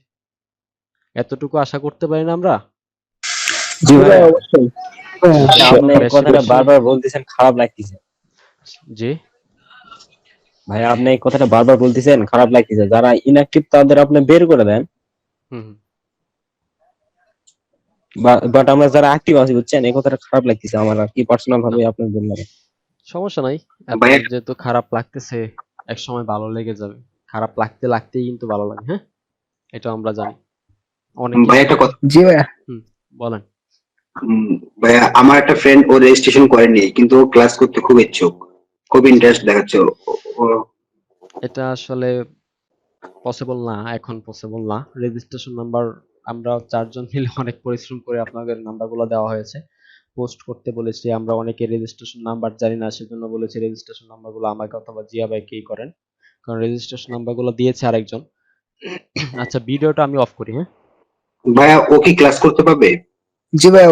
এতটুকু আশা করতে পারি না আমরা? জি জি ভাইয়া ভাইয়া, অবশ্যই। আপনি এই বেশি কথাটা বেশি বারবার বলতেছেন, খারাপ লাগতেছে। জি, ভাইয়া আপনি এই কথাটা বারবার বলতেছেন, খারাপ লাগতেছে। যারা ইনঅ্যাক্টিভ তাদের আপনি বের করে দেন, হুম, বাট আমরা যারা অ্যাক্টিভ আছি, বুঝছেন, এই কথাটা খারাপ লাগতেছে আমার, আর কি পার্সোনাল ভাবে আপনার বললাম। সমস্যা নাই। ভাইয়া আপনার যেহেতু খারাপ লাগতেছে, এক সময় ভালো লেগে যাবে। খারাপ লাগতে লাগতেই কিন্তু ভালো লাগে, হ্যাঁ, এটা আমরা জানি। অনেকে ভাইয়া একটা কথা, জি ভাইয়া। হুম, বলেন। ভাইয়া আমার একটা ফ্রেন্ড ও রেজিস্ট্রেশন করেনি কিন্তু ও ক্লাস করতে খুব ইচ্ছুক, খুব ইন্টারেস্ট দেখাচ্ছে এটা আসলে পসিবল না, এখন পসিবল না। রেজিস্ট্রেশন নাম্বার আমরা 4জন মিলে অনেক পরিশ্রম করে আপনাদের নাম্বারগুলো দেওয়া হয়েছে, পোস্ট করতে বলেছি। আমরা অনেকে রেজিস্ট্রেশন নাম্বার জানি না, সেজন্য বলেছি রেজিস্ট্রেশন নাম্বারগুলো আমাকে অথবা জিয়া ভাইকেই করেন, কারণ রেজিস্ট্রেশন নাম্বারগুলো দিয়েছে আরেকজন। আচ্ছা, ভিডিওটা আমি অফ করি, হ্যাঁ? ভাইয়া ও কি ক্লাস করতে পারবে? জি ভাইয়া।